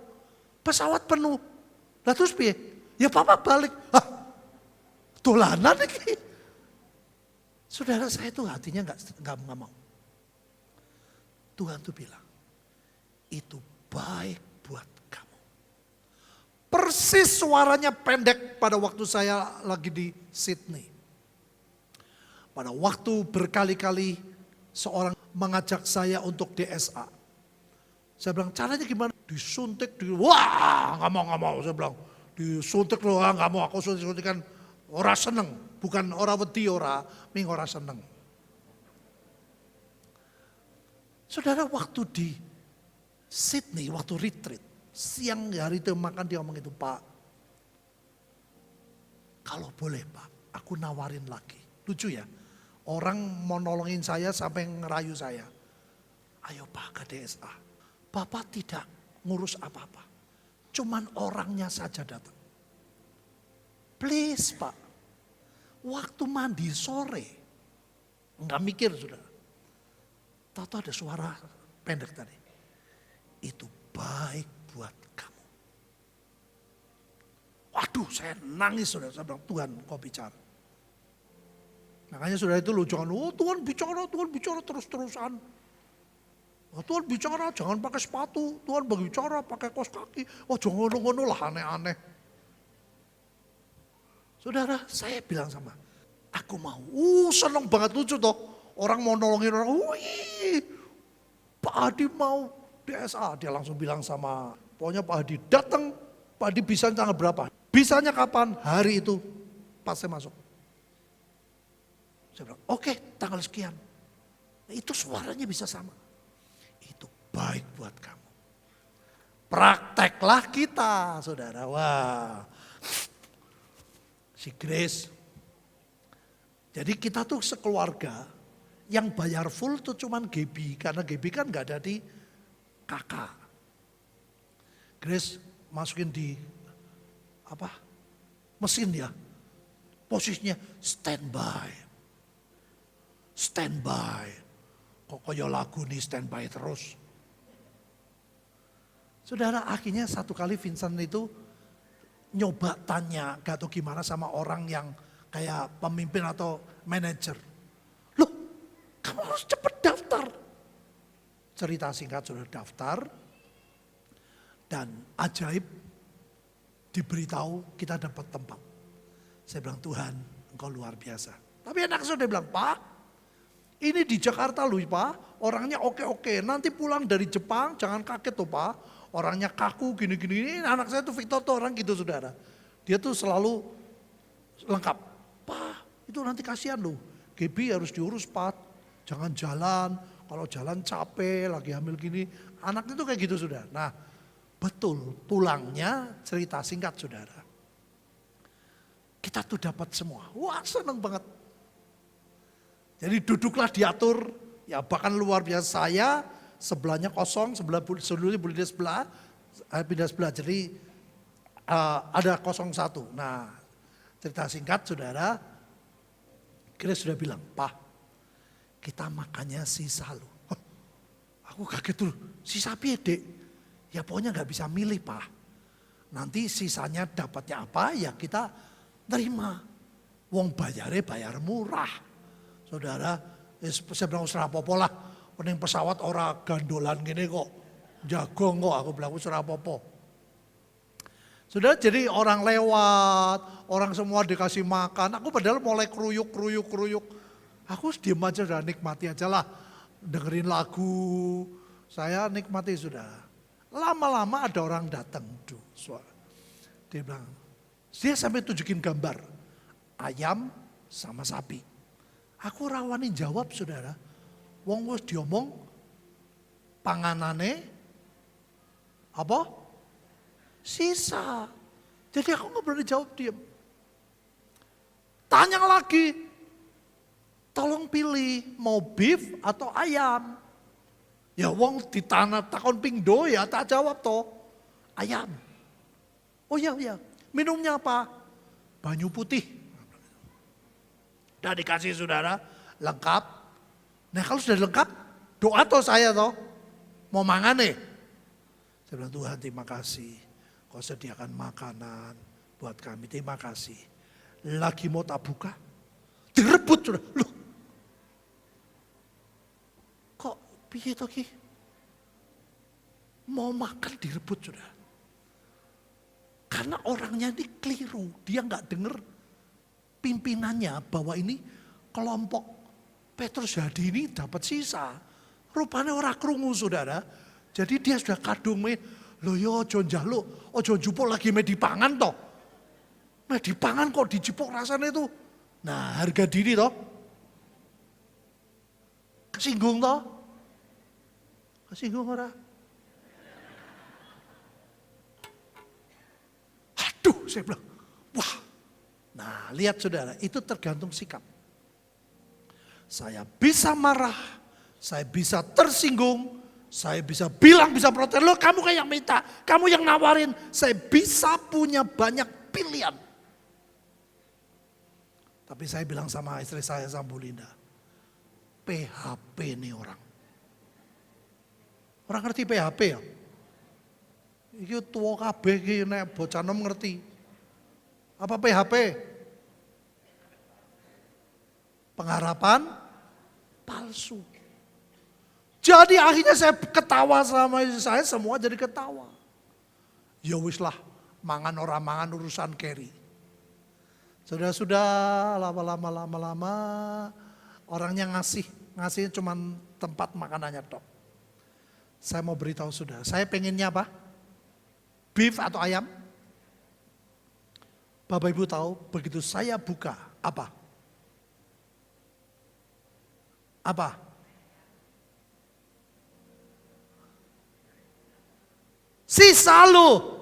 pesawat penuh. Lah terus biar, ya Papa balik. Dolanan lagi. Saudara saya tuh hatinya nggak mau. Tuhan tuh bilang, itu baik buat kamu. Persis suaranya pendek pada waktu saya lagi di Sydney. Pada waktu berkali-kali seorang mengajak saya untuk DSA. Saya bilang caranya gimana? Disuntik, wah nggak mau. Saya bilang disuntik loh, nggak mau aku suntikan orang seneng. Bukan orang wedi ming orang seneng. Saudara waktu di Sydney, waktu retreat, siang hari itu makan dia ngomong itu, Pak, Kalau boleh Pak, aku nawarin lagi. Lucu ya, orang mau nolongin saya sampai ngerayu saya. Ayo Pak ke DSA, Bapak tidak ngurus apa-apa. Cuman orangnya saja datang. Please Pak, waktu mandi sore, enggak mikir sudah. Tahu ada suara pendek tadi. Itu baik buat kamu. Waduh, saya nangis sudah. Saya bilang, Tuhan kau bicara. Makanya sudah itu lu jangan, Tuhan bicara terus-terusan. Oh, Tuhan bicara jangan pakai sepatu. Tuhan bicara pakai kaos kaki. Oh jangan ngono lah aneh-aneh. Saudara, saya bilang sama, aku mau. Seneng banget lucu toh. Orang mau nolongin orang, wih, Pak Hadi mau DSA. Dia langsung bilang sama, pokoknya Pak Hadi datang. Pak Hadi bisa tanggal berapa? Bisanya kapan? Hari itu pas saya masuk. Saya bilang, oke, tanggal sekian. Nah, itu suaranya bisa sama. Itu baik buat kamu. Prakteklah kita, saudara. Wah, si Grace. Jadi kita tuh sekeluarga yang bayar full tuh cuman Gebi. Karena Gebi kan gak ada di kakak. Grace masukin di mesin ya. Posisinya standby. Standby. Kok kaya lagu nih standby terus. Saudara, akhirnya satu kali Vincent itu nyoba tanya, gak tahu gimana sama orang yang kayak pemimpin atau manajer. Loh, kamu harus cepet daftar. Cerita singkat sudah daftar. Dan ajaib diberitahu kita dapat tempat. Saya bilang, Tuhan engkau luar biasa. Tapi anak saya bilang, Pak, ini di Jakarta loh Pak, orangnya oke-oke. Nanti pulang dari Jepang jangan kaget tuh Pak. Orangnya kaku gini-gini. Anak saya tuh Victor tuh orang gitu saudara. Dia tuh selalu lengkap. Pak itu nanti kasihan loh. Gebi harus diurus Pak. Jangan jalan. Kalau jalan capek lagi hamil gini. Anaknya tuh kayak gitu saudara. Nah betul pulangnya cerita singkat saudara. Kita tuh dapat semua. Wah seneng banget. Jadi duduklah diatur, ya bahkan luar biasa saya, sebelahnya kosong, sebelahnya boleh pindah sebelah, jadi ada 01. Nah cerita singkat saudara, Grace sudah bilang, Pak kita makannya sisa loh. Aku kaget dulu, sisa piye dek? Ya pokoknya gak bisa milih Pak. Nanti sisanya dapatnya apa ya kita terima. Wong bayar murah. Saudara, saya bilang usah apa-apa lah. Pening pesawat orang gandolan gini kok. Jagung kok, aku bilang usah apa-apa. Saudara, jadi orang lewat, orang semua dikasih makan. Aku padahal mulai keruyuk. Aku diem aja udah nikmati aja lah. Dengerin lagu, saya nikmati sudah. Lama-lama ada orang datang. Dia bilang, dia sampai tunjukin gambar. Ayam sama sapi. Aku rawani jawab saudara, wong wis diomong panganane apa? Sisa. Jadi aku nggak berani jawab diam. Tanya lagi, tolong pilih mau beef atau ayam. Ya wong di tanah takon pingdo ya tak jawab toh ayam. Oh iya, minumnya apa? Banyu putih. Udah dikasih saudara, lengkap. Nah kalau sudah lengkap, doa toh saya toh. Mau mangan nih. Saya bilang Tuhan terima kasih. Kau sediakan makanan buat kami, terima kasih. Lagi mau tak buka, direbut sudah. Loh, kok piye toh ki? Mau makan direbut sudah. Karena orangnya ini keliru, dia nggak dengar pimpinannya bahwa ini kelompok Petrus Hadi ini dapat sisa. Rupanya orang krungu saudara. Jadi dia sudah kadung loh yo ojo njaluk, ojo jupuk lagi me dipangan toh. Me dipangan kok dijipuk rasanya itu. Nah harga diri toh. Kesinggung toh. Kesinggung ora? Aduh saya bilang, wah Nah, lihat saudara, itu tergantung sikap. Saya bisa marah, saya bisa tersinggung, saya bisa bilang, bisa protes. Loh, kamu kayak yang minta, kamu yang nawarin. Saya bisa punya banyak pilihan. Tapi saya bilang sama istri saya, sama Bu Linda, PHP nih orang. Orang ngerti PHP ya? Iki tua kabeh iki nek bocah nom ngerti. Apa PHP? Pengharapan palsu. Jadi akhirnya saya ketawa sama istri saya, semua jadi ketawa. Ya wis lah, mangan orang mangan urusan carry. Sudah lama-lama orangnya ngasih cuman tempat makanannya tok. Saya mau beritahu saudara, saya pengennya apa? Beef atau ayam? Bapak Ibu tahu, begitu saya buka, apa? Apa? Sisa lo.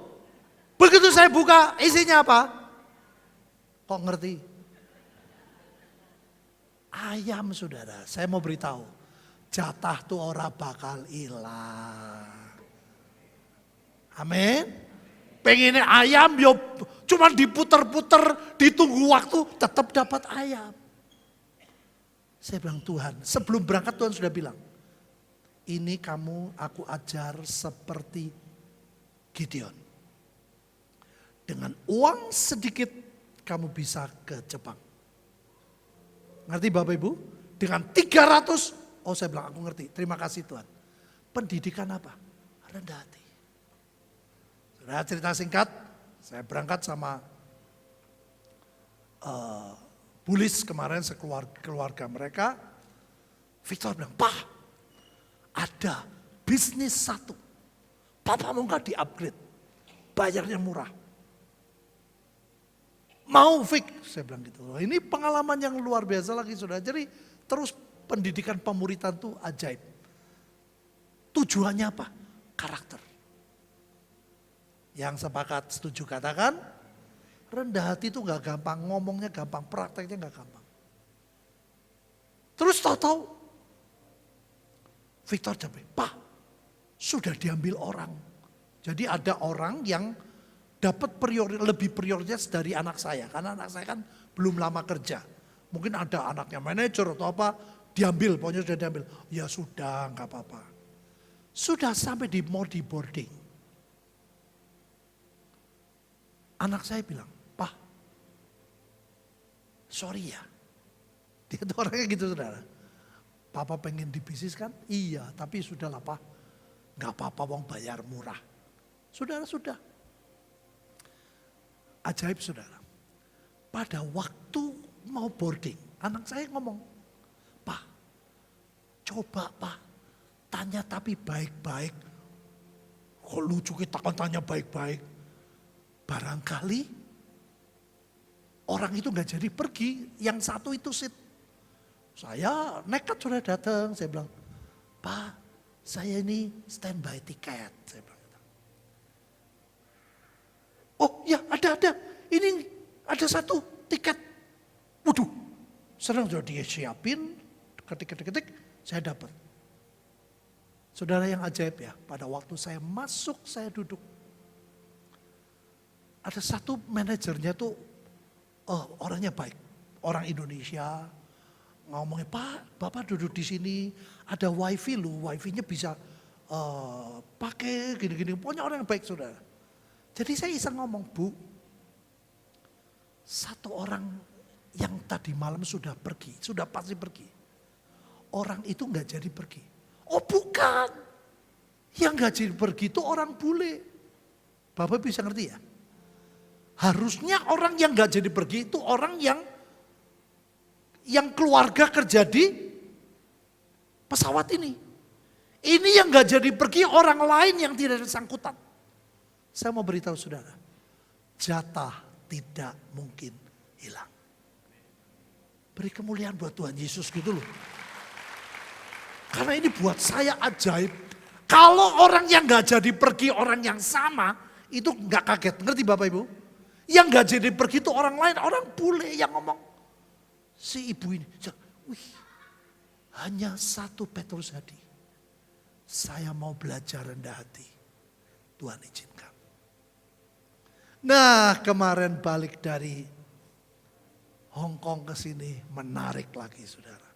Begitu saya buka, isinya apa? Kok ngerti? Ayam saudara, saya mau beritahu. Jatah tuh ora bakal hilang. Amin. Pengennya ayam yo cuma diputer-puter, ditunggu waktu tetap dapat ayam. Saya bilang Tuhan, sebelum berangkat Tuhan sudah bilang, ini kamu aku ajar seperti Gideon. Dengan uang sedikit kamu bisa ke Jepang. Ngerti Bapak Ibu? Dengan 300, saya bilang aku ngerti, terima kasih Tuhan. Pendidikan apa? Rendah hati. Sudah cerita singkat, saya berangkat sama Bulis kemarin keluarga mereka. Victor bilang, Pak ada bisnis satu. Papa mau gak di-upgrade? Bayarnya murah. Mau Vic? Saya bilang gitu. Ini pengalaman yang luar biasa lagi sudah. Jadi terus pendidikan pemuritan itu ajaib. Tujuannya apa? Karakter. Yang sepakat setuju katakan, rendah hati itu gak gampang, ngomongnya gampang, prakteknya gak gampang. Terus tahu-tahu Victor capek, Pak sudah diambil orang. Jadi ada orang yang dapat lebih prioritas dari anak saya. Karena anak saya kan belum lama kerja. Mungkin ada anaknya manajer atau apa, diambil, pokoknya sudah diambil. Ya sudah, gak apa-apa. Sudah sampai di boarding. Anak saya bilang, Pak, sorry ya. Dia tuh orangnya gitu saudara. Papa pengen dibisnis kan? Iya, tapi sudahlah Pak. Gak apa-apa wong bayar murah. Sudah. Ajaib saudara. Pada waktu mau boarding, anak saya ngomong, Pak, coba Pak, tanya tapi baik-baik. Kok lucu kita kan tanya baik-baik. Barangkali orang itu gak jadi pergi, yang satu itu sit. Saya nekat sudah datang, saya bilang, Pak, saya ini standby tiket. Saya bilang, oh ya ada, ini ada satu tiket. Waduh, sedang sudah dia siapin, ketik, saya dapat. Saudara yang ajaib ya, pada waktu saya masuk, saya duduk. Ada satu manajernya tuh orangnya baik, orang Indonesia. Ngomongnya, Pak, Bapak duduk di sini, ada wifi lu, wifi-nya bisa pakai gini-gini. Pokoknya orang yang baik saudara. Jadi saya iseng ngomong, Bu, satu orang yang tadi malam sudah pergi, sudah pasti pergi. Orang itu gak jadi pergi. Oh bukan, yang gak jadi pergi itu orang bule. Bapak bisa ngerti ya? Harusnya orang yang gak jadi pergi itu orang yang keluarga kerja di pesawat ini. Ini yang gak jadi pergi orang lain yang tidak ada sangkutan. Saya mau beritahu saudara, jatah tidak mungkin hilang. Beri kemuliaan buat Tuhan Yesus gitu loh. Karena ini buat saya ajaib. Kalau orang yang gak jadi pergi orang yang sama, itu gak kaget. Ngerti Bapak Ibu? Yang gak jadi pergi itu orang lain, orang bule yang ngomong. Si ibu ini, wih, hanya 1 Petrus tadi. Saya mau belajar rendah hati. Tuhan izinkan. Nah, kemarin balik dari Hong Kong ke sini, menarik lagi saudara.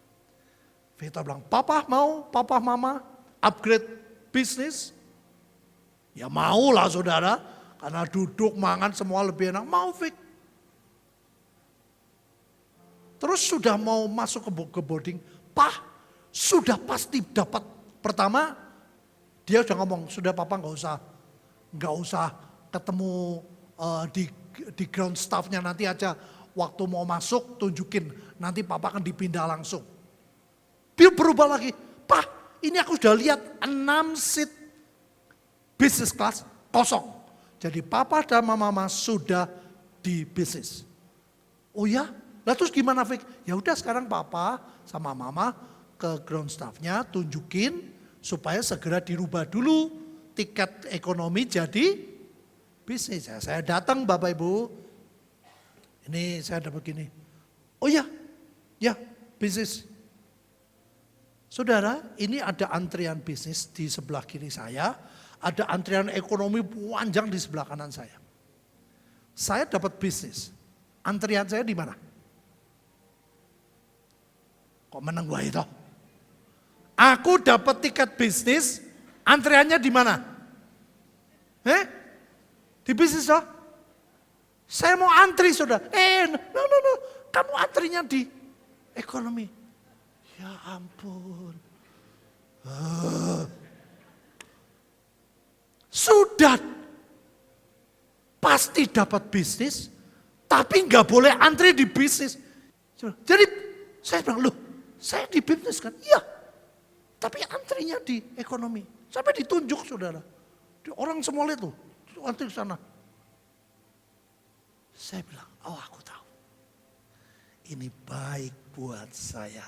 Vita bilang, papa mama upgrade bisnis? Ya mau lah saudara, karena duduk mangan semua lebih enak, mau Vic. Terus sudah mau masuk ke boarding, Pak sudah pasti dapat. Pertama dia udah ngomong, sudah papa nggak usah ketemu di ground staffnya, nanti aja waktu mau masuk tunjukin, nanti papa akan dipindah langsung. Dia berubah lagi, Pak ini aku sudah lihat 6 seat business class kosong. Jadi papa dan mama sudah di bisnis. Oh ya? Lah terus gimana Vic? Ya udah sekarang papa sama mama ke ground staffnya tunjukin supaya segera dirubah dulu tiket ekonomi jadi bisnis. Ya, saya datang Bapak Ibu. Ini saya dapat begini. Oh ya bisnis. Saudara, ini ada antrian bisnis di sebelah kiri saya. Ada antrian ekonomi panjang di sebelah kanan saya. Saya dapat bisnis. Antrian saya di mana? Kok menang gua itu? Aku dapat tiket bisnis, antriannya di mana? Di bisnis toh? Saya mau antri saudara. No. Kamu antrinya di ekonomi. Ya ampun. Sudah pasti dapat bisnis, tapi nggak boleh antri di bisnis. Jadi saya bilang, loh saya di bisnis kan? Iya, tapi antrinya di ekonomi. Sampai ditunjuk saudara. Orang semua lihat tuh, antri ke sana. Saya bilang, oh aku tahu. Ini baik buat saya.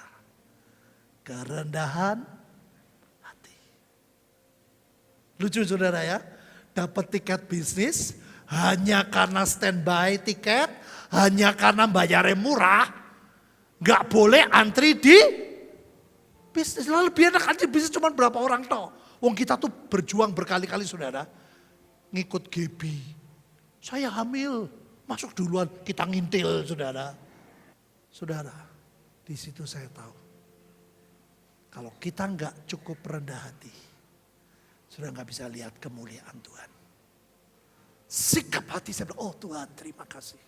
Kerendahan hati. Lucu saudara ya, dapat tiket bisnis hanya karena standby tiket, hanya karena bayarnya murah, gak boleh antri di bisnis. Lalu lebih enak antri bisnis cuma berapa orang toh. Wong kita tuh berjuang berkali-kali saudara, ngikut GB. Saya hamil, masuk duluan, kita ngintil saudara. Saudara, di situ saya tahu. Kalau kita nggak cukup rendah hati, sudah nggak bisa lihat kemuliaan Tuhan. Sikap hati saya bilang, oh Tuhan terima kasih.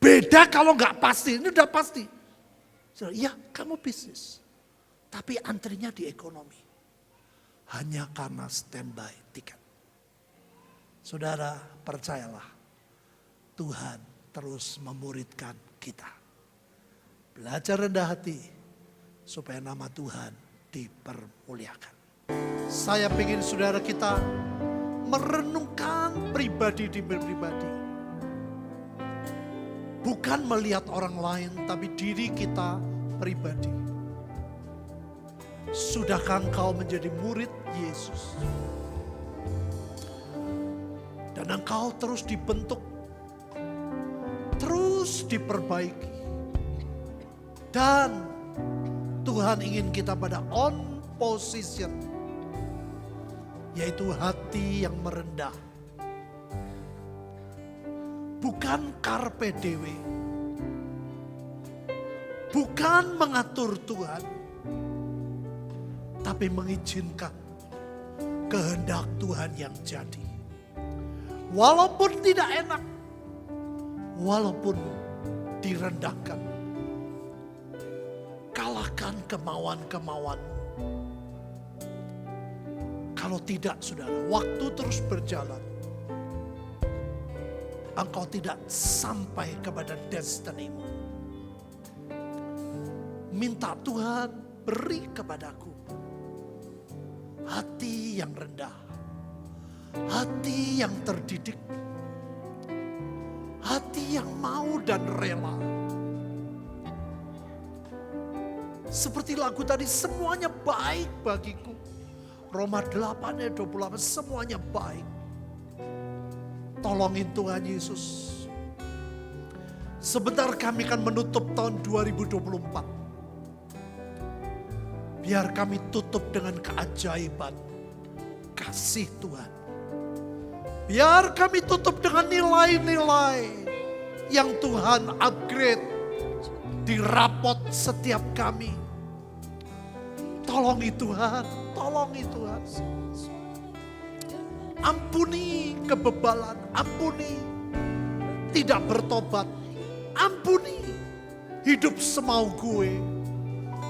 Beda kalau nggak pasti, ini udah pasti. Saudara, iya kamu bisnis, tapi antrinya di ekonomi. Hanya karena standby tiket. Saudara percayalah, Tuhan terus memuridkan kita. Belajar rendah hati supaya nama Tuhan dipermuliakan. Saya ingin saudara kita merenungkan pribadi demi pribadi. Bukan melihat orang lain tapi diri kita pribadi. Sudahkah engkau menjadi murid Yesus? Dan engkau terus dibentuk, terus diperbaiki. Dan Tuhan ingin kita pada on position, yaitu hati yang merendah. Bukan carpe dewe, bukan mengatur Tuhan, tapi mengizinkan kehendak Tuhan yang jadi. Walaupun tidak enak, walaupun direndahkan, kalahkan kemauan-kemauanmu. Kalau tidak saudara, waktu terus berjalan, engkau tidak sampai kepada destinimu. Minta Tuhan beri kepadaku hati yang rendah, hati yang terdidik, hati yang mau dan rela. Seperti lagu tadi, semuanya baik bagiku. Roma 8 ayat 28, semuanya baik. Tolongin Tuhan Yesus. Sebentar kami akan menutup tahun 2024. Biar kami tutup dengan keajaiban kasih Tuhan. Biar kami tutup dengan nilai-nilai yang Tuhan upgrade di rapot setiap kami. Tolongi Tuhan, tolongi Tuhan. Ampuni kebebalan, ampuni tidak bertobat, ampuni hidup semau gue,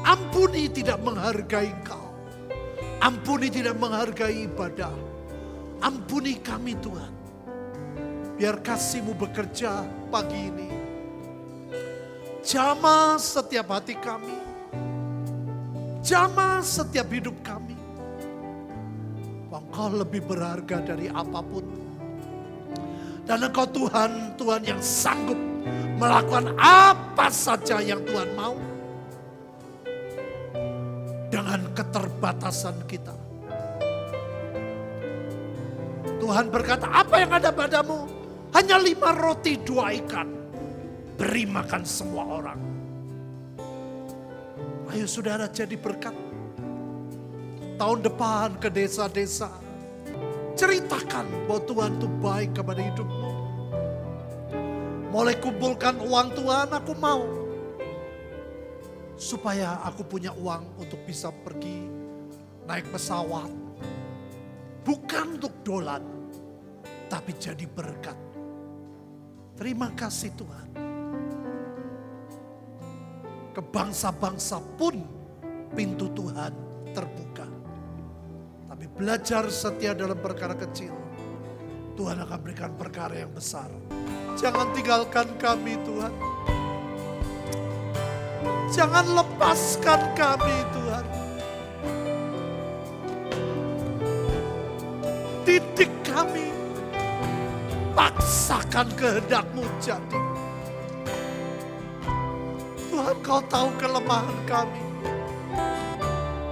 ampuni tidak menghargai Engkau, ampuni tidak menghargai ibadah, ampuni kami Tuhan. Biar kasih-Mu bekerja pagi ini, jamah setiap hati kami, jamah setiap hidup kami. Engkau lebih berharga dari apapun. Dan Engkau Tuhan, Tuhan yang sanggup melakukan apa saja yang Tuhan mau. Dengan keterbatasan kita. Tuhan berkata, apa yang ada padamu? Hanya 5 roti 2 ikan. Beri makan semua orang. Ayo saudara jadi berkat. Tahun depan ke desa-desa. Ceritakan bahwa Tuhan itu baik kepada hidupmu. Mulai kumpulkan uang Tuhan, aku mau. Supaya aku punya uang untuk bisa pergi naik pesawat. Bukan untuk dolan, tapi jadi berkat. Terima kasih Tuhan. Ke bangsa-bangsa pun pintu Tuhan terbuka. Tapi belajar setia dalam perkara kecil, Tuhan akan berikan perkara yang besar. Jangan tinggalkan kami Tuhan. Jangan lepaskan kami Tuhan. Didik kami. Paksakan kehendak-Mu jadi. Tuhan, Kau tahu kelemahan kami.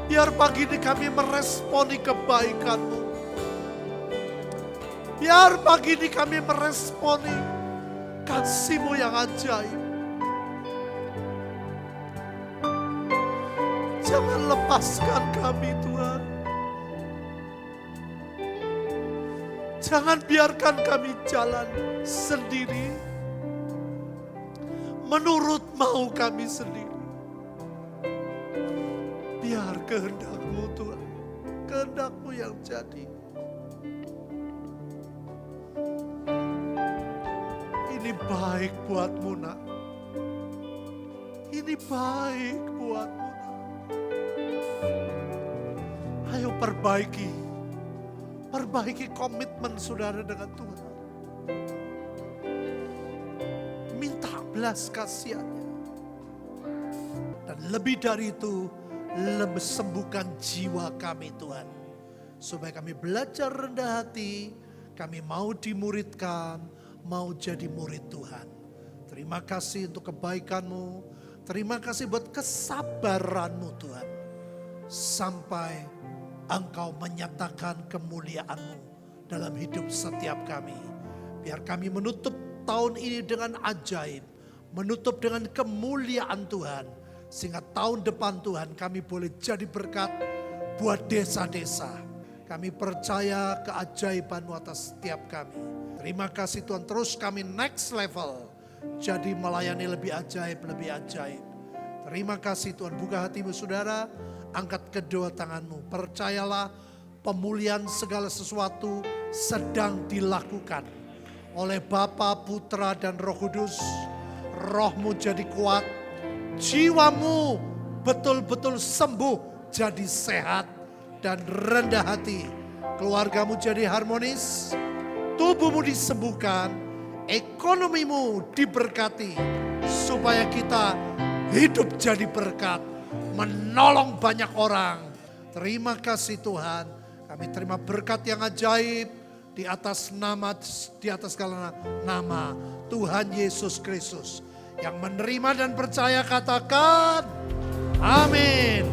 Biar pagi ini kami meresponi kebaikan-Mu. Biar pagi ini kami meresponi kasih-Mu yang ajaib. Jangan lepaskan kami Tuhan. Jangan biarkan kami jalan sendiri. Menurut mau kami sendiri. Biar kehendak-Mu Tuhan, kehendak-Mu yang jadi. Ini baik buatmu nak. Ini baik buatmu nak. Ayo perbaiki komitmen saudara dengan Tuhan. Minta belas kasihannya. Dan lebih dari itu, sembuhkan jiwa kami Tuhan. Supaya kami belajar rendah hati, kami mau dimuridkan, mau jadi murid Tuhan. Terima kasih untuk kebaikan-Mu, terima kasih buat kesabaran-Mu Tuhan. Sampai Engkau menyatakan kemuliaan-Mu dalam hidup setiap kami. Biar kami menutup tahun ini dengan ajaib, menutup dengan kemuliaan Tuhan. Sehingga tahun depan Tuhan kami boleh jadi berkat buat desa-desa. Kami percaya keajaiban-Mu atas setiap kami. Terima kasih Tuhan, terus kami next level. Jadi melayani lebih ajaib, lebih ajaib. Terima kasih Tuhan, buka hatimu saudara. Angkat kedua tanganmu, percayalah pemulihan segala sesuatu sedang dilakukan. Oleh Bapa, Putra dan Roh Kudus. Rohmu jadi kuat. Jiwamu betul-betul sembuh, jadi sehat dan rendah hati. Keluargamu jadi harmonis, tubuhmu disembuhkan, ekonomimu diberkati. Supaya kita hidup jadi berkat, menolong banyak orang. Terima kasih Tuhan, kami terima berkat yang ajaib di atas segala nama Tuhan Yesus Kristus. Yang menerima dan percaya katakan amin.